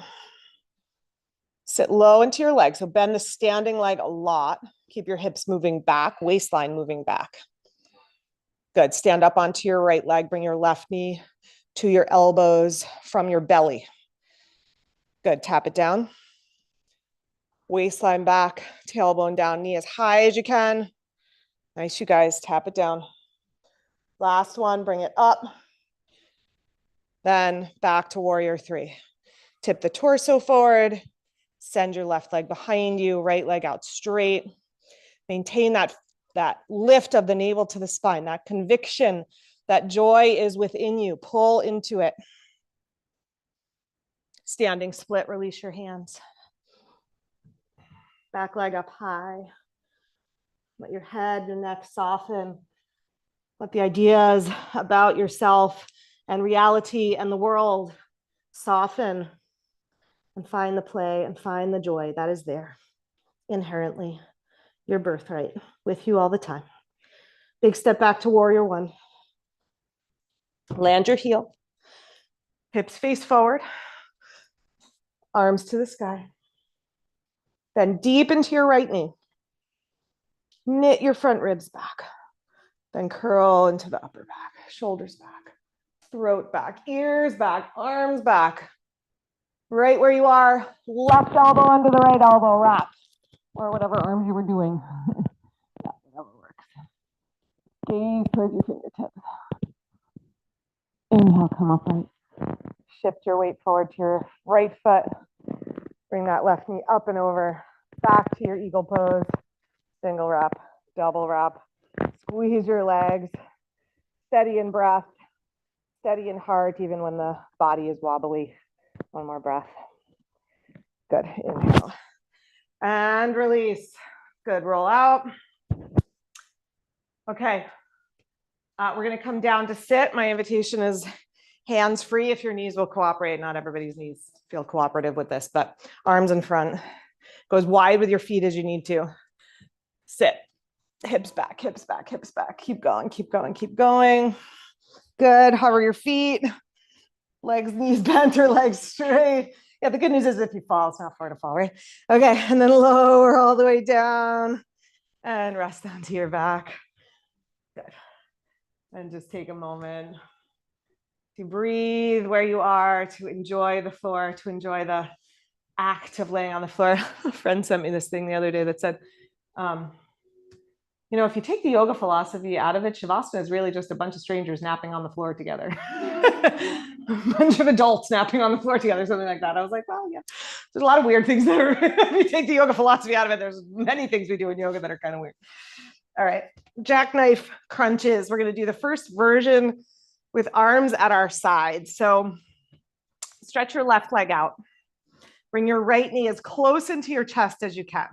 Sit low into your leg. So bend the standing leg a lot. Keep your hips moving back, waistline moving back. Good. Stand up onto your right leg. Bring your left knee to your elbows from your belly. Good. Tap it down. Waistline back, tailbone down, knee as high as you can. Nice, you guys. Tap it down. Last one. Bring it up. Then back to warrior three. Tip the torso forward. Send your left leg behind you, right leg out straight. Maintain that lift of the navel to the spine, that conviction, that joy is within you. Pull into it. Standing split, release your hands. Back leg up high. Let your head, your neck soften. Let the ideas about yourself and reality and the world soften. And find the play and find the joy that is there inherently, your birthright, with you all the time. Big step back to warrior one. Land your heel. Hips face forward. Arms to the sky. Then deep into your right knee. Knit your front ribs back. Then curl into the upper back. Shoulders back. Throat back. Ears back. Arms back. Right where you are, left elbow under the right elbow, wrap, or whatever arms you were doing. Yeah, whatever works. Gaze towards your fingertips. Inhale, come upright. Shift your weight forward to your right foot. Bring that left knee up and over, back to your eagle pose. Single wrap, double wrap. Squeeze your legs. Steady in breath. Steady in heart, even when the body is wobbly. One more breath. Good. Inhale. And release. Good. Roll out. Okay. We're going to come down to sit. My invitation is hands free if your knees will cooperate. Not everybody's knees feel cooperative with this, but arms in front. Go as wide with your feet as you need to. Sit. Hips back, hips back, hips back. Keep going, keep going, keep going. Good. Hover your feet. Legs, knees bent or legs straight. Yeah, the good news is if you fall, it's not far to fall, right? Okay, and then lower all the way down and rest onto your back. Good. And just take a moment to breathe where you are, to enjoy the floor, to enjoy the act of laying on the floor. A friend sent me this thing the other day that said, you know, if you take the yoga philosophy out of it, Shavasana is really just a bunch of strangers napping on the floor together. A bunch of adults napping on the floor together, something like that. I was like, well, yeah, there's a lot of weird things that are, if you take the yoga philosophy out of it, there's many things we do in yoga that are kind of weird. All right, jackknife crunches. We're going to do the first version with arms at our sides. So stretch your left leg out. Bring your right knee as close into your chest as you can.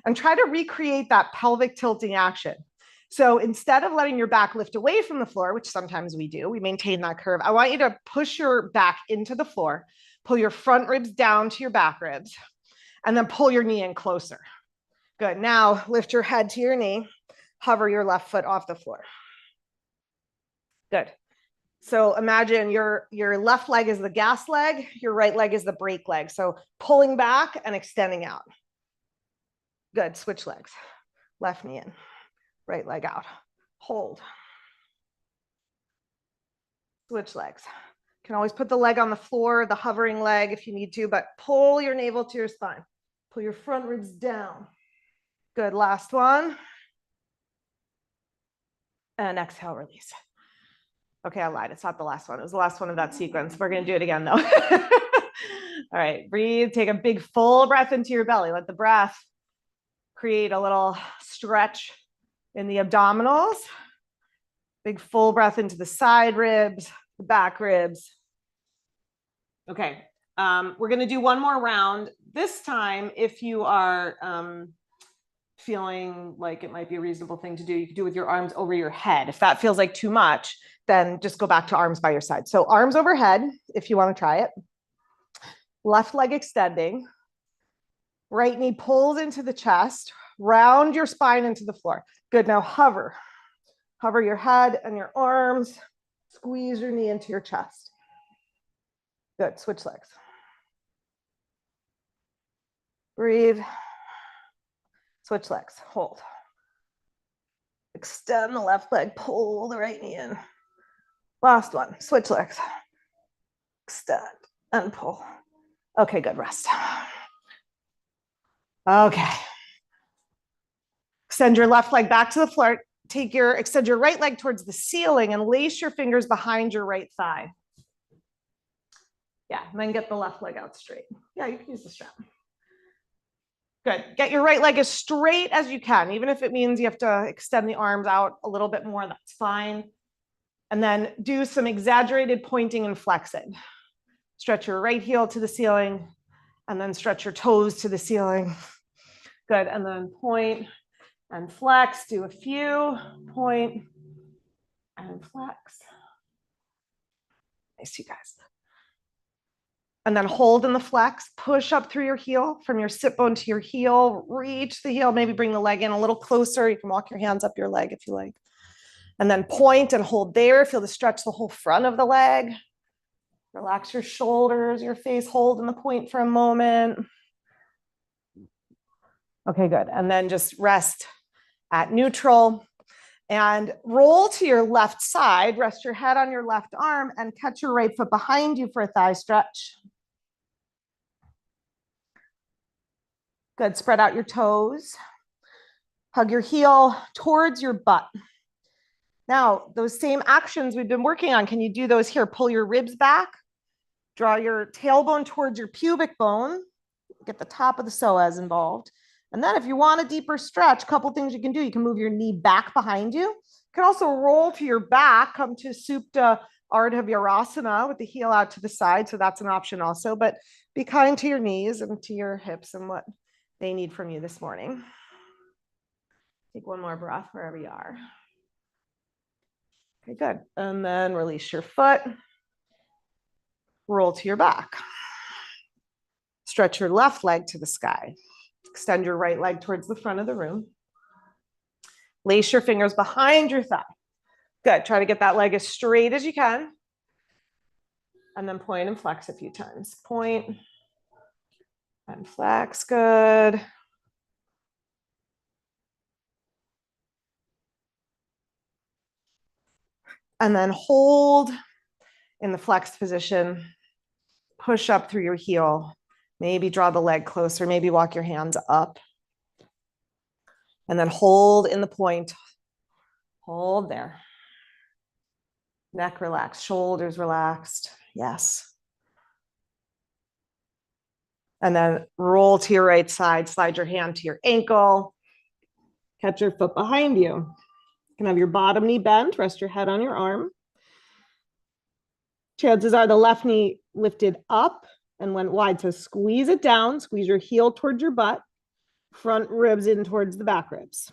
And try to recreate that pelvic tilting action. So instead of letting your back lift away from the floor, which sometimes we do, we maintain that curve. I want you to push your back into the floor, pull your front ribs down to your back ribs, and then pull your knee in closer. Good. Now lift your head to your knee, hover your left foot off the floor. Good. So imagine your left leg is the gas leg, your right leg is the brake leg. So pulling back and extending out. Good. Switch legs. Left knee in. Right leg out. Hold. Switch legs. You can always put the leg on the floor, the hovering leg if you need to, but pull your navel to your spine. Pull your front ribs down. Good. Last one. And exhale, release. Okay, I lied. It's not the last one. It was the last one of that sequence. We're going to do it again, though. All right. Breathe. Take a big full breath into your belly. Let the breath create a little stretch in the abdominals. Big full breath into the side ribs, the back ribs. Okay, we're going to do one more round. this time, if you are feeling like it might be a reasonable thing to do, you can do with your arms over your head. If that feels like too much, then just go back to arms by your side. So arms overhead, if you want to try it. Left leg extending. Right knee pulls into the chest. Round your spine into the floor. Good. Now hover. Hover your head and your arms. Squeeze your knee into your chest. Good. Switch legs. Breathe. Switch legs. Hold. Extend the left leg. Pull the right knee in. Last one. Switch legs. Extend and pull. Okay, good. Rest. Okay. Extend your left leg back to the floor. Extend your right leg towards the ceiling and lace your fingers behind your right thigh. Yeah, and then get the left leg out straight. Yeah, you can use the strap. Good. Get your right leg as straight as you can. Even if it means you have to extend the arms out a little bit more, that's fine. And then do some exaggerated pointing and flexing. Stretch your right heel to the ceiling and then stretch your toes to the ceiling. Good. And then point and flex. Do a few. Point and flex. Nice, you guys. And then hold in the flex, push up through your heel from your sit bone to your heel, reach the heel, maybe bring the leg in a little closer. You can walk your hands up your leg if you like. And then point and hold there. Feel the stretch the whole front of the leg. Relax your shoulders, your face, hold in the point for a moment. Okay, good. And then just rest at neutral and roll to your left side. Rest your head on your left arm and catch your right foot behind you for a thigh stretch. Good. Spread out your toes. Hug your heel towards your butt. Now, those same actions we've been working on, can you do those here? Pull your ribs back. Draw your tailbone towards your pubic bone. Get the top of the psoas involved. And then if you want a deeper stretch, a couple things you can do. You can move your knee back behind you. You can also roll to your back, come to Supta Ardha Virasana with the heel out to the side. So that's an option also. But be kind to your knees and to your hips and what they need from you this morning. Take one more breath wherever you are. Okay, good. And then release your foot. Roll to your back. Stretch your left leg to the sky. Extend your right leg towards the front of the room. Lace your fingers behind your thigh. Good. Try to get that leg as straight as you can. And then point and flex a few times. Point and flex. Good. And then hold in the flexed position. Push up through your heel. Maybe draw the leg closer. Maybe walk your hands up. And then hold in the point. Hold there. Neck relaxed, shoulders relaxed. Yes. And then roll to your right side. Slide your hand to your ankle. Catch your foot behind you. You can have your bottom knee bent. Rest your head on your arm. Chances are the left knee lifted up and went wide. So squeeze it down. Squeeze your heel towards your butt. Front ribs in towards the back ribs.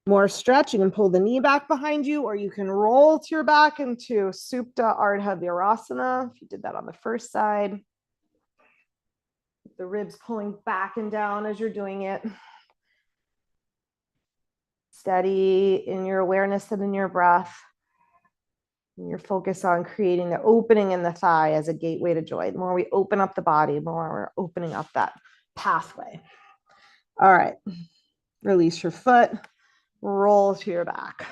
More stretch. You can pull the knee back behind you, or you can roll to your back into Supta Ardha Virasana. If you did that on the first side. The ribs pulling back and down as you're doing it. Steady in your awareness and in your breath. And your focus on creating the opening in the thigh as a gateway to joy. The more we open up the body, the more we're opening up that pathway. All right. Release your foot. Roll to your back.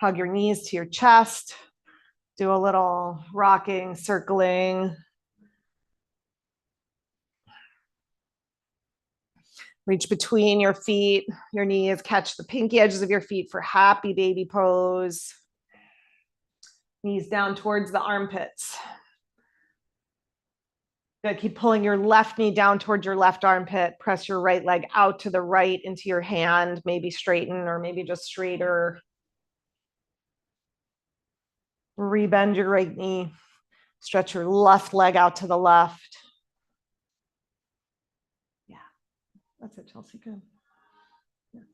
Hug your knees to your chest. Do a little rocking, circling. Reach between your feet, your knees. Catch the pinky edges of your feet for happy baby pose. Knees down towards the armpits. Good. Keep pulling your left knee down towards your left armpit. Press your right leg out to the right into your hand. Maybe straighten or maybe just straighter. Rebend your right knee. Stretch your left leg out to the left. That's it, Chelsea. Good. Yes.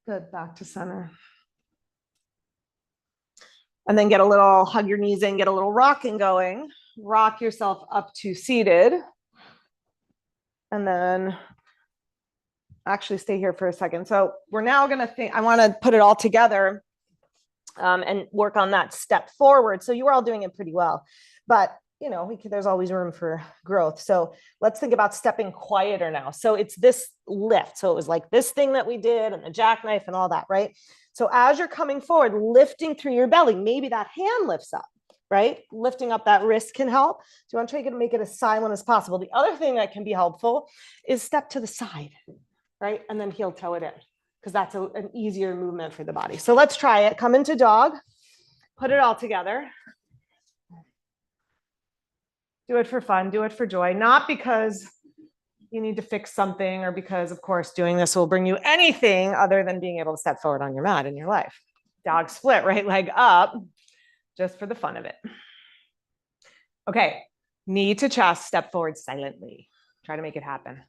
Good. Back to center. And then get a little, hug your knees in, get a little rocking going. Rock yourself up to seated. And then actually stay here for a second. So we're now going to think, I want to put it all together and work on that step forward. So you were all doing it pretty well, but you know, there's always room for growth. So let's think about stepping quieter now. So it's this lift. So it was like this thing that we did and the jackknife and all that, right? So as you're coming forward, lifting through your belly, maybe that hand lifts up, right? Lifting up that wrist can help. So you want to try to make it as silent as possible. The other thing that can be helpful is step to the side, right? And then heel toe it in, because that's an easier movement for the body. So let's try it. Come into dog, put it all together. Do it for fun, do it for joy, not because you need to fix something or because, of course, doing this will bring you anything other than being able to step forward on your mat in your life. Dog split, right leg up, just for the fun of it. Okay, knee to chest, step forward silently. Try to make it happen.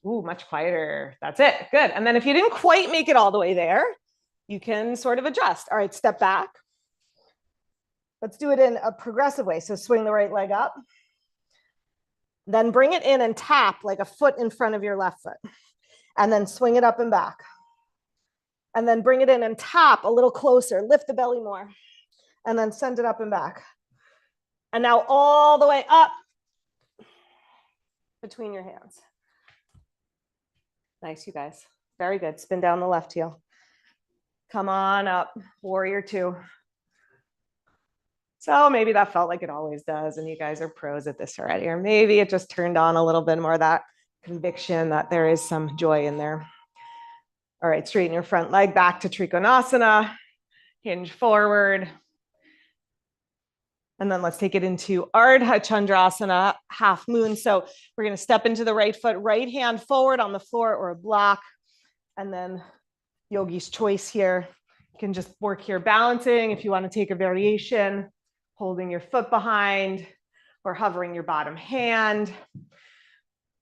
Ooh, much quieter. That's it. Good. And then if you didn't quite make it all the way there, you can sort of adjust. All right, step back. Let's do it in a progressive way. So swing the right leg up. Then bring it in and tap like a foot in front of your left foot. And then swing it up and back. And then bring it in and tap a little closer. Lift the belly more. And then send it up and back. And now all the way up between your hands. Nice, you guys. Very good. Spin down the left heel. Come on up. Warrior two. So maybe that felt like it always does, and you guys are pros at this already. Or maybe it just turned on a little bit more of that conviction that there is some joy in there. All right, straighten your front leg back to Trikonasana. Hinge forward. And then let's take it into Ardha Chandrasana, half moon. So we're going to step into the right foot, right hand forward on the floor or a block. And then yogi's choice here. You can just work here balancing if you want to take a variation, holding your foot behind or hovering your bottom hand.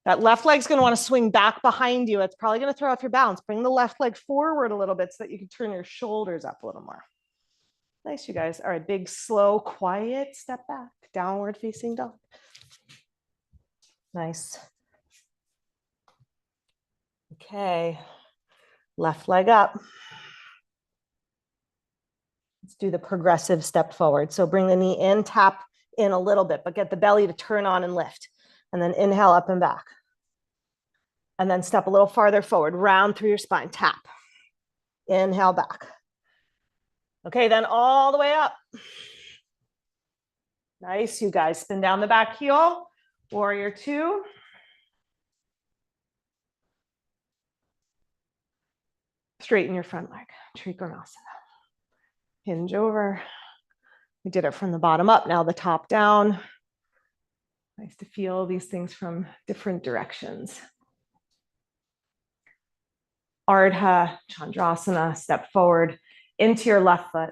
That left leg's going to want to swing back behind you. It's probably going to throw off your balance. Bring the left leg forward a little bit so that you can turn your shoulders up a little more. Nice, you guys. All right, big, slow, quiet step back, downward facing dog. Nice. Okay, left leg up. Let's do the progressive step forward. So bring the knee in, tap in a little bit, but get the belly to turn on and lift. And then inhale up and back. And then step a little farther forward, round through your spine, tap. Inhale back. Okay, then all the way up. Nice, you guys. Spin down the back heel. Warrior two. Straighten your front leg. Trikonasana. Hinge over. We did it from the bottom up, now the top down. Nice to feel these things from different directions. Ardha Chandrasana, step forward into your left foot.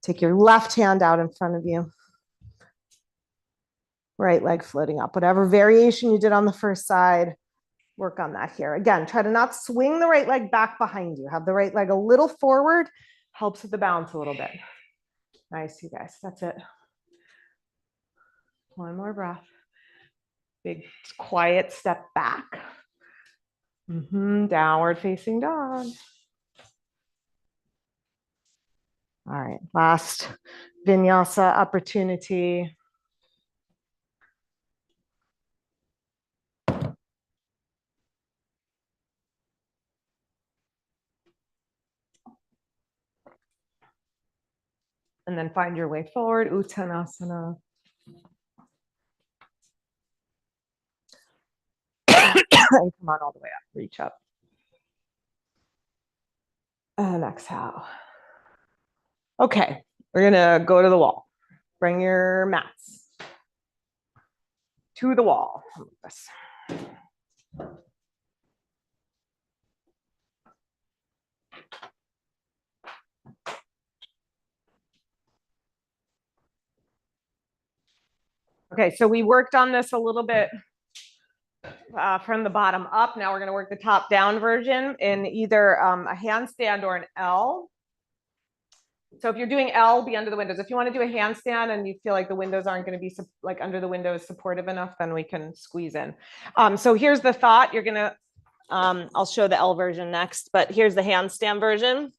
Take your left hand out in front of you. Right leg floating up. Whatever variation you did on the first side, work on that here. Again, try to not swing the right leg back behind you. Have the right leg a little forward, helps with the balance a little bit. Nice, you guys. That's it. One more breath. Big, quiet step back. Downward facing dog. All right, last vinyasa opportunity. And then find your way forward, Uttanasana. And come on all the way up, reach up. And exhale. Okay, we're gonna go to the wall. Bring your mats to the wall. Okay, so we worked on this a little bit from the bottom up. Now we're going to work the top down version in either a handstand or an L. So if you're doing L, be under the windows. If you want to do a handstand and you feel like the windows aren't going to be like under the windows supportive enough, then we can squeeze in. So here's the thought. You're going to, I'll show the L version next, but here's the handstand version.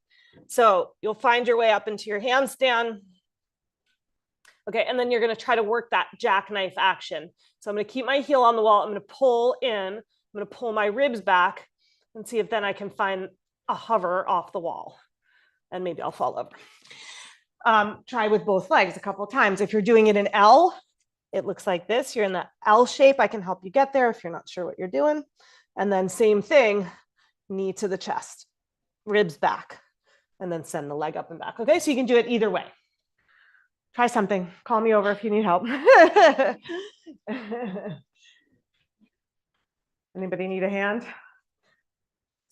So you'll find your way up into your handstand. Okay, and then you're going to try to work that jackknife action. So I'm going to keep my heel on the wall. I'm going to pull in. I'm going to pull my ribs back and see if then I can find a hover off the wall. And maybe I'll fall over. Try with both legs a couple of times. If you're doing it in L, it looks like this. You're in the L shape. I can help you get there if you're not sure what you're doing. And then same thing, knee to the chest, ribs back, and then send the leg up and back. Okay, so you can do it either way. Try something. Call me over if you need help. Anybody need a hand?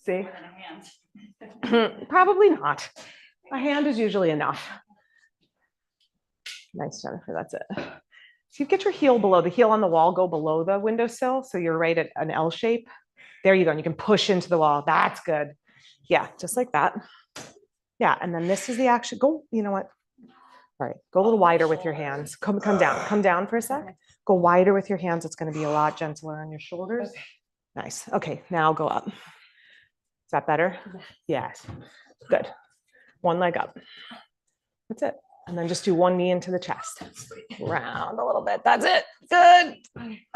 See? Probably not. A hand is usually enough. Nice, Jennifer. That's it. So you get your heel below, the heel on the wall, go below the windowsill. So you're right at an L shape. There you go. And you can push into the wall. That's good. Yeah, just like that. Yeah. And then this is the action. Go, you know what? All right, go a little wider with your hands. Come down for a sec. Go wider with your hands. It's going to be a lot gentler on your shoulders. Okay. Nice. Okay, now go up. Is that better? Yes. Good. One leg up. That's it. And then just do one knee into the chest. Round a little bit. That's it. Good.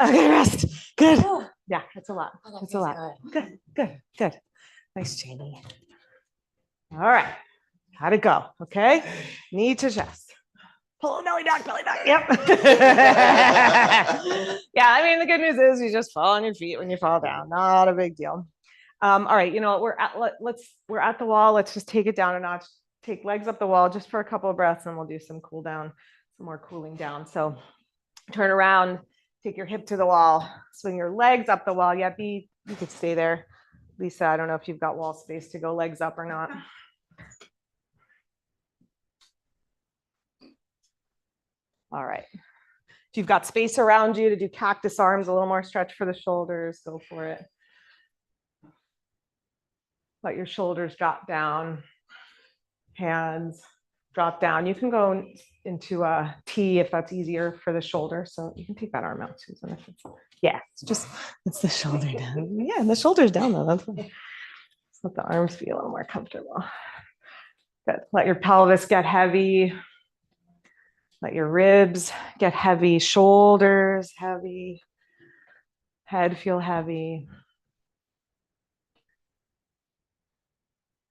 Okay, rest. Good. Yeah, that's a lot. That's a lot. Good, good, good. Nice, Janie. All right. How'd it go? Okay. Knee to chest. Pull belly down, belly down. Yep. Yeah, I mean, the good news is you just fall on your feet when you fall down. Not a big deal. All right, you know, we're at the wall. Let's just take it down a notch. Take legs up the wall just for a couple of breaths, and we'll do some cool down, some more cooling down. So turn around, take your hip to the wall, swing your legs up the wall. Yeah, you could stay there. Lisa, I don't know if you've got wall space to go legs up or not. All right. If you've got space around you to do cactus arms, a little more stretch for the shoulders, go for it. Let your shoulders drop down, hands drop down. You can go into a T if that's easier for the shoulder. So you can take that arm out, Susan. Yeah, it's the shoulder down. Yeah, the shoulder's down though. That's fine. Just let the arms be a little more comfortable. Good. Let your pelvis get heavy. Let your ribs get heavy, shoulders heavy, head feel heavy.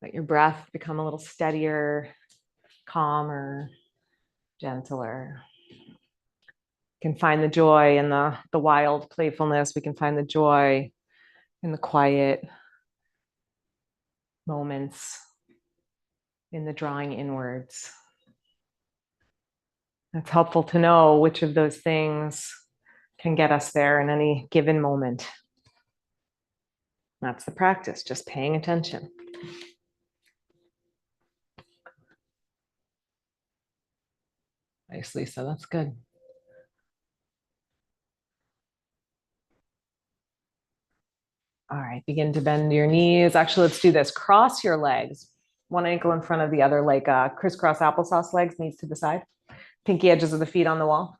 Let your breath become a little steadier, calmer, gentler. We can find the joy in the wild playfulness. We can find the joy in the quiet moments, in the drawing inwards. It's helpful to know which of those things can get us there in any given moment. That's the practice, just paying attention. Nice, Lisa, that's good. All right, begin to bend your knees. Actually, let's do this. Cross your legs, one ankle in front of the other, like crisscross applesauce legs, knees to the side. Pinky edges of the feet on the wall.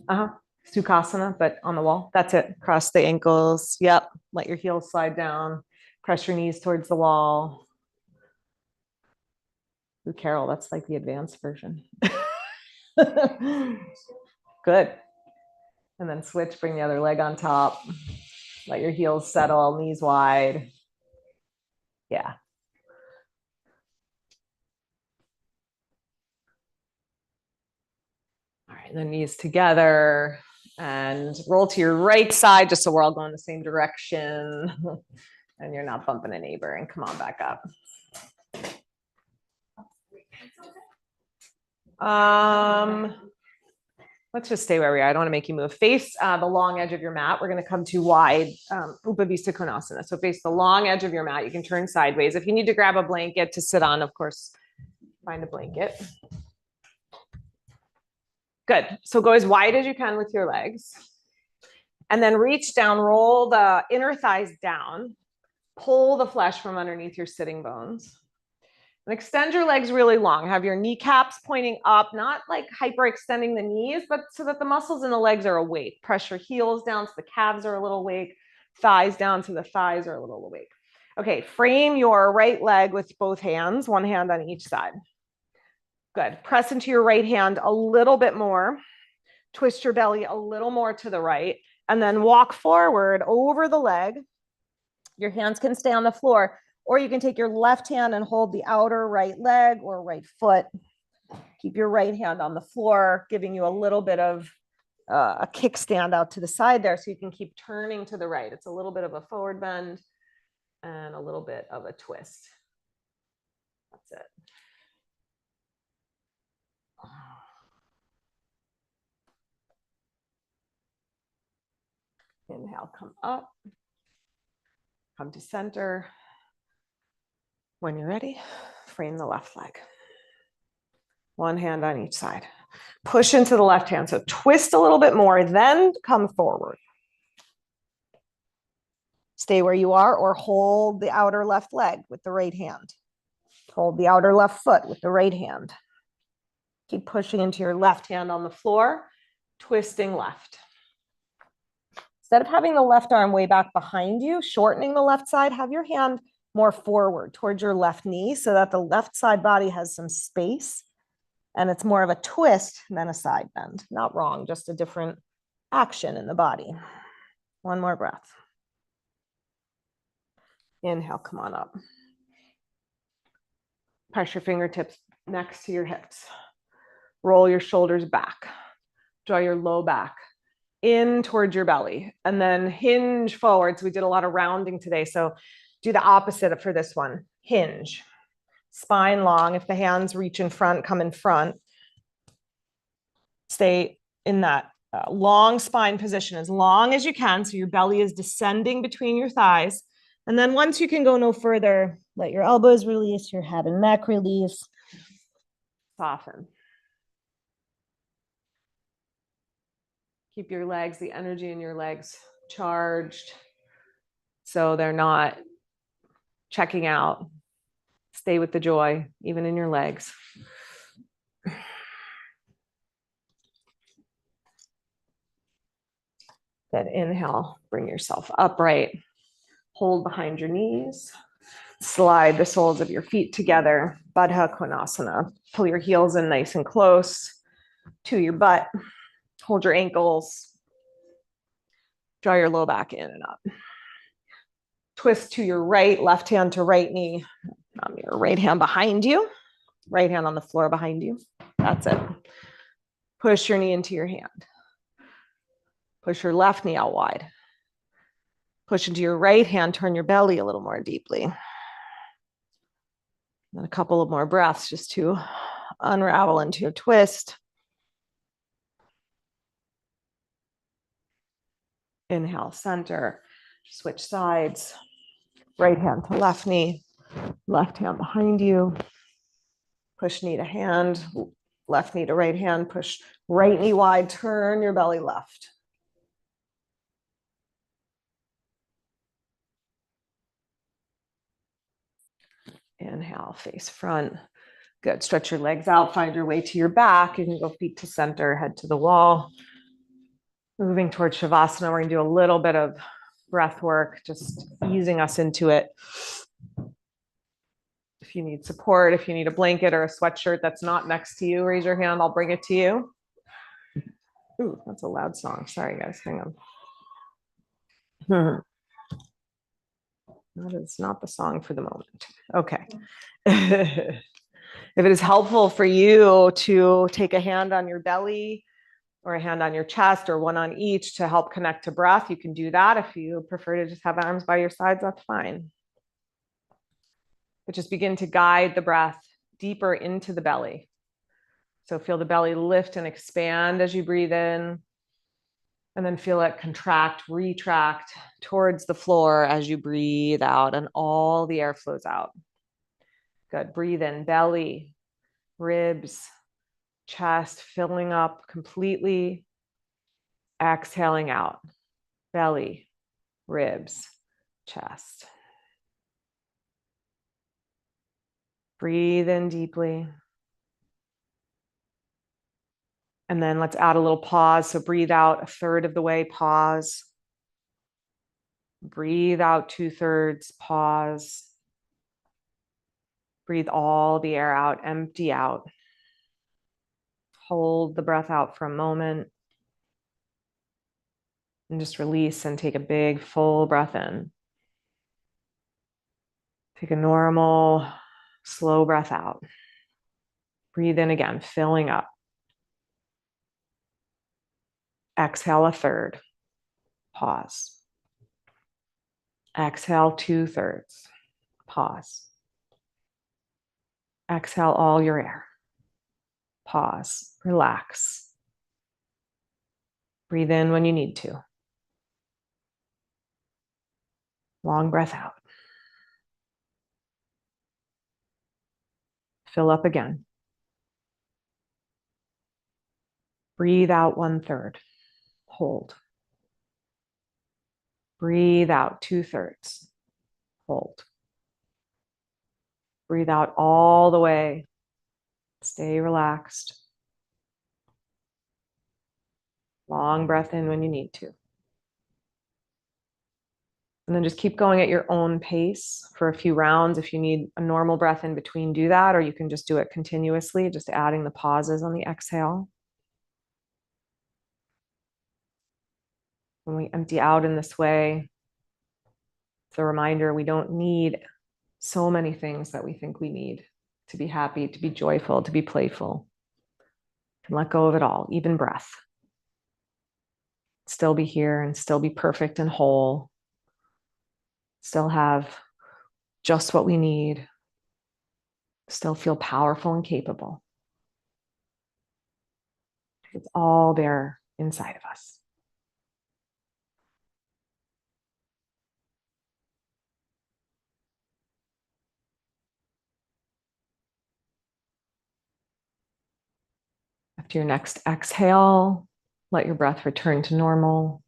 Sukhasana, but on the wall. That's it. Cross the ankles. Yep. Let your heels slide down. Press your knees towards the wall. Ooh, Carol, that's like the advanced version. Good. And then switch, bring the other leg on top. Let your heels settle, knees wide. Yeah. All right, the knees together and roll to your right side just so we're all going the same direction and you're not bumping a neighbor, and come on back up. Let's just stay where we are. I don't want to make you move. Face the long edge of your mat. We're going to come to wide Upavista Konasana. So face the long edge of your mat. You can turn sideways. If you need to grab a blanket to sit on, of course, find a blanket. Good. So go as wide as you can with your legs. And then reach down, roll the inner thighs down, pull the flesh from underneath your sitting bones. And extend your legs really long. Have your kneecaps pointing up, not like hyperextending the knees, but so that the muscles in the legs are awake. Press your heels down so the calves are a little awake, thighs down so the thighs are a little awake. Okay, frame your right leg with both hands, one hand on each side. Good. Press into your right hand a little bit more. Twist your belly a little more to the right, and then walk forward over the leg. Your hands can stay on the floor, or you can take your left hand and hold the outer right leg or right foot. Keep your right hand on the floor, giving you a little bit of a kickstand out to the side there, so you can keep turning to the right. It's a little bit of a forward bend and a little bit of a twist. That's it. Inhale, come up, come to center. When you're ready, frame the left leg. One hand on each side. Push into the left hand. So twist a little bit more, then come forward. Stay where you are, or hold the outer left leg with the right hand. Hold the outer left foot with the right hand. Keep pushing into your left hand on the floor, twisting left. Instead of having the left arm way back behind you, shortening the left side, have your hand more forward towards your left knee so that the left side body has some space, and it's more of a twist than a side bend. Not wrong, just a different action in the body. One more breath. Inhale, come on up. Press your fingertips next to your hips. Roll your shoulders back. Draw your low back in towards your belly, and then hinge forward. So we did a lot of rounding today. So do the opposite for this one. Hinge. Spine long. If the hands reach in front, come in front. Stay in that long spine position as long as you can. So your belly is descending between your thighs. And then once you can go no further, let your elbows release, your head and neck release. Soften. Keep your legs, the energy in your legs charged so they're not checking out. Stay with the joy, even in your legs. Good. Inhale, bring yourself upright. Hold behind your knees. Slide the soles of your feet together. Baddha Konasana. Pull your heels in nice and close to your butt. Hold your ankles. Draw your low back in and up. Twist to your right, left hand to right knee. Your right hand behind you. Right hand on the floor behind you. That's it. Push your knee into your hand. Push your left knee out wide. Push into your right hand, turn your belly a little more deeply. And a couple of more breaths just to unravel into a twist. Inhale, center, switch sides. Right hand to left knee, left hand behind you. Push knee to hand, left knee to right hand. Push right knee wide, turn your belly left. Inhale, face front. Good. Stretch your legs out, find your way to your back. You can go feet to center, head to the wall. Moving towards Shavasana, we're going to do a little bit of breath work, just easing us into it. If you need support, if you need a blanket or a sweatshirt that's not next to you, raise your hand. I'll bring it to you. Ooh, that's a loud song. Sorry, guys. Hang on. That is not the song for the moment. Okay. If it is helpful for you to take a hand on your belly or a hand on your chest or one on each to help connect to breath, you can do that. If you prefer to just have arms by your sides, that's fine. But just begin to guide the breath deeper into the belly. So feel the belly lift and expand as you breathe in, and then feel it contract, retract towards the floor as you breathe out, and all the air flows out. Good. Breathe in, belly, ribs, chest filling up completely. Exhaling out. belly, ribs, chest. Breathe in deeply. And then let's add a little pause. So breathe out a third of the way, pause. Breathe out 2/3, pause. Breathe all the air out, empty out. Hold the breath out for a moment. And just release and take a big full breath in. Take a normal, slow breath out. Breathe in again, filling up. Exhale a third, pause. Exhale 2/3, pause. Exhale all your air. Pause, relax. Breathe in when you need to. Long breath out. Fill up again. Breathe out 1/3. Hold. Breathe out 2/3. Hold. Breathe out all the way. Stay relaxed. Long breath in when you need to. And then just keep going at your own pace for a few rounds. If you need a normal breath in between, do that, or you can just do it continuously, just adding the pauses on the exhale. When we empty out in this way, it's a reminder we don't need so many things that we think we need to be happy, to be joyful, to be playful. You can let go of it all, even breath. Still be here and still be perfect and whole. Still have just what we need. Still feel powerful and capable. It's all there inside of us. After your next exhale, let your breath return to normal.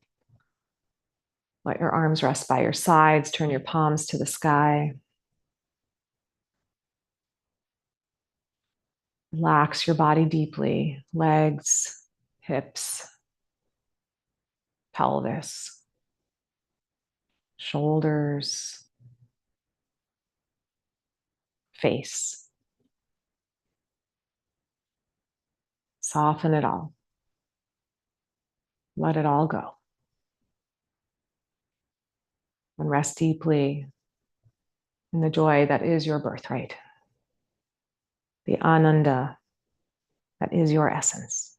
Let your arms rest by your sides. Turn your palms to the sky. Relax your body deeply. Legs, hips, pelvis, shoulders, face. Soften it all. Let it all go. And rest deeply in the joy that is your birthright, the ananda that is your essence.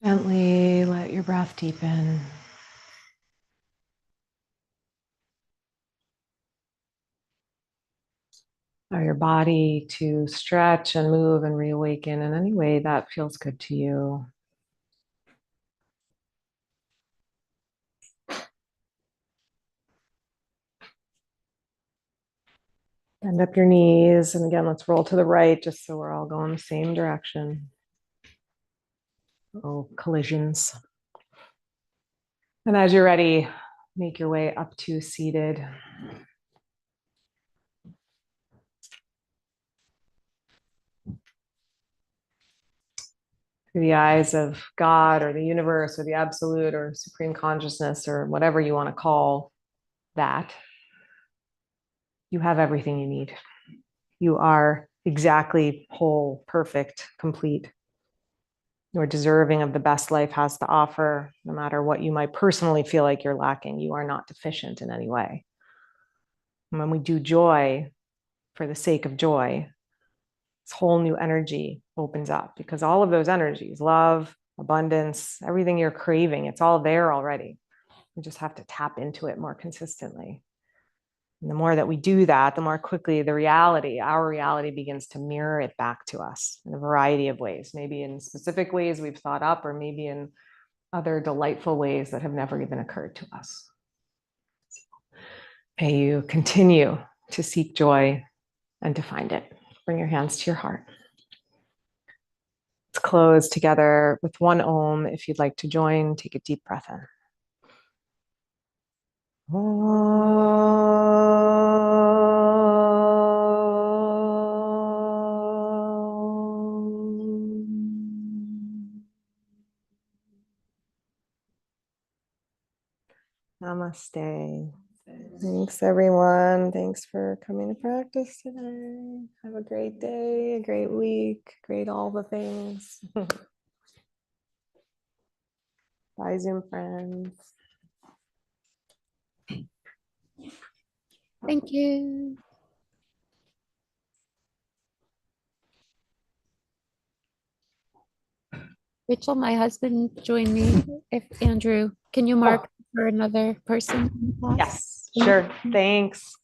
Gently let your breath deepen. Allow your body to stretch and move and reawaken in any way that feels good to you. Bend up your knees. And again, let's roll to the right just so we're all going the same direction. Oh, collisions. And as you're ready, make your way up to seated. Through the eyes of God or the universe or the absolute or supreme consciousness or whatever you want to call that, you have everything you need. You are exactly whole, perfect, complete. You're deserving of the best life has to offer, no matter what you might personally feel like you're lacking. You are not deficient in any way. And when we do joy for the sake of joy, this whole new energy opens up because all of those energies, love, abundance, everything you're craving, it's all there already. You just have to tap into it more consistently. And the more that we do that, the more quickly our reality begins to mirror it back to us in a variety of ways, maybe in specific ways we've thought up, or maybe in other delightful ways that have never even occurred to us. May you continue to seek joy and to find it. Bring your hands to your heart. Let's close together with one Om. If you'd like to join, take a deep breath in. Namaste. Thanks, everyone. Thanks for coming to practice today. Have a great day, a great week, great all the things. Bye, Zoom friends. Thank you. Rachel, my husband joined me. If Andrew, can you mark for another person? Yes, sure. Thanks.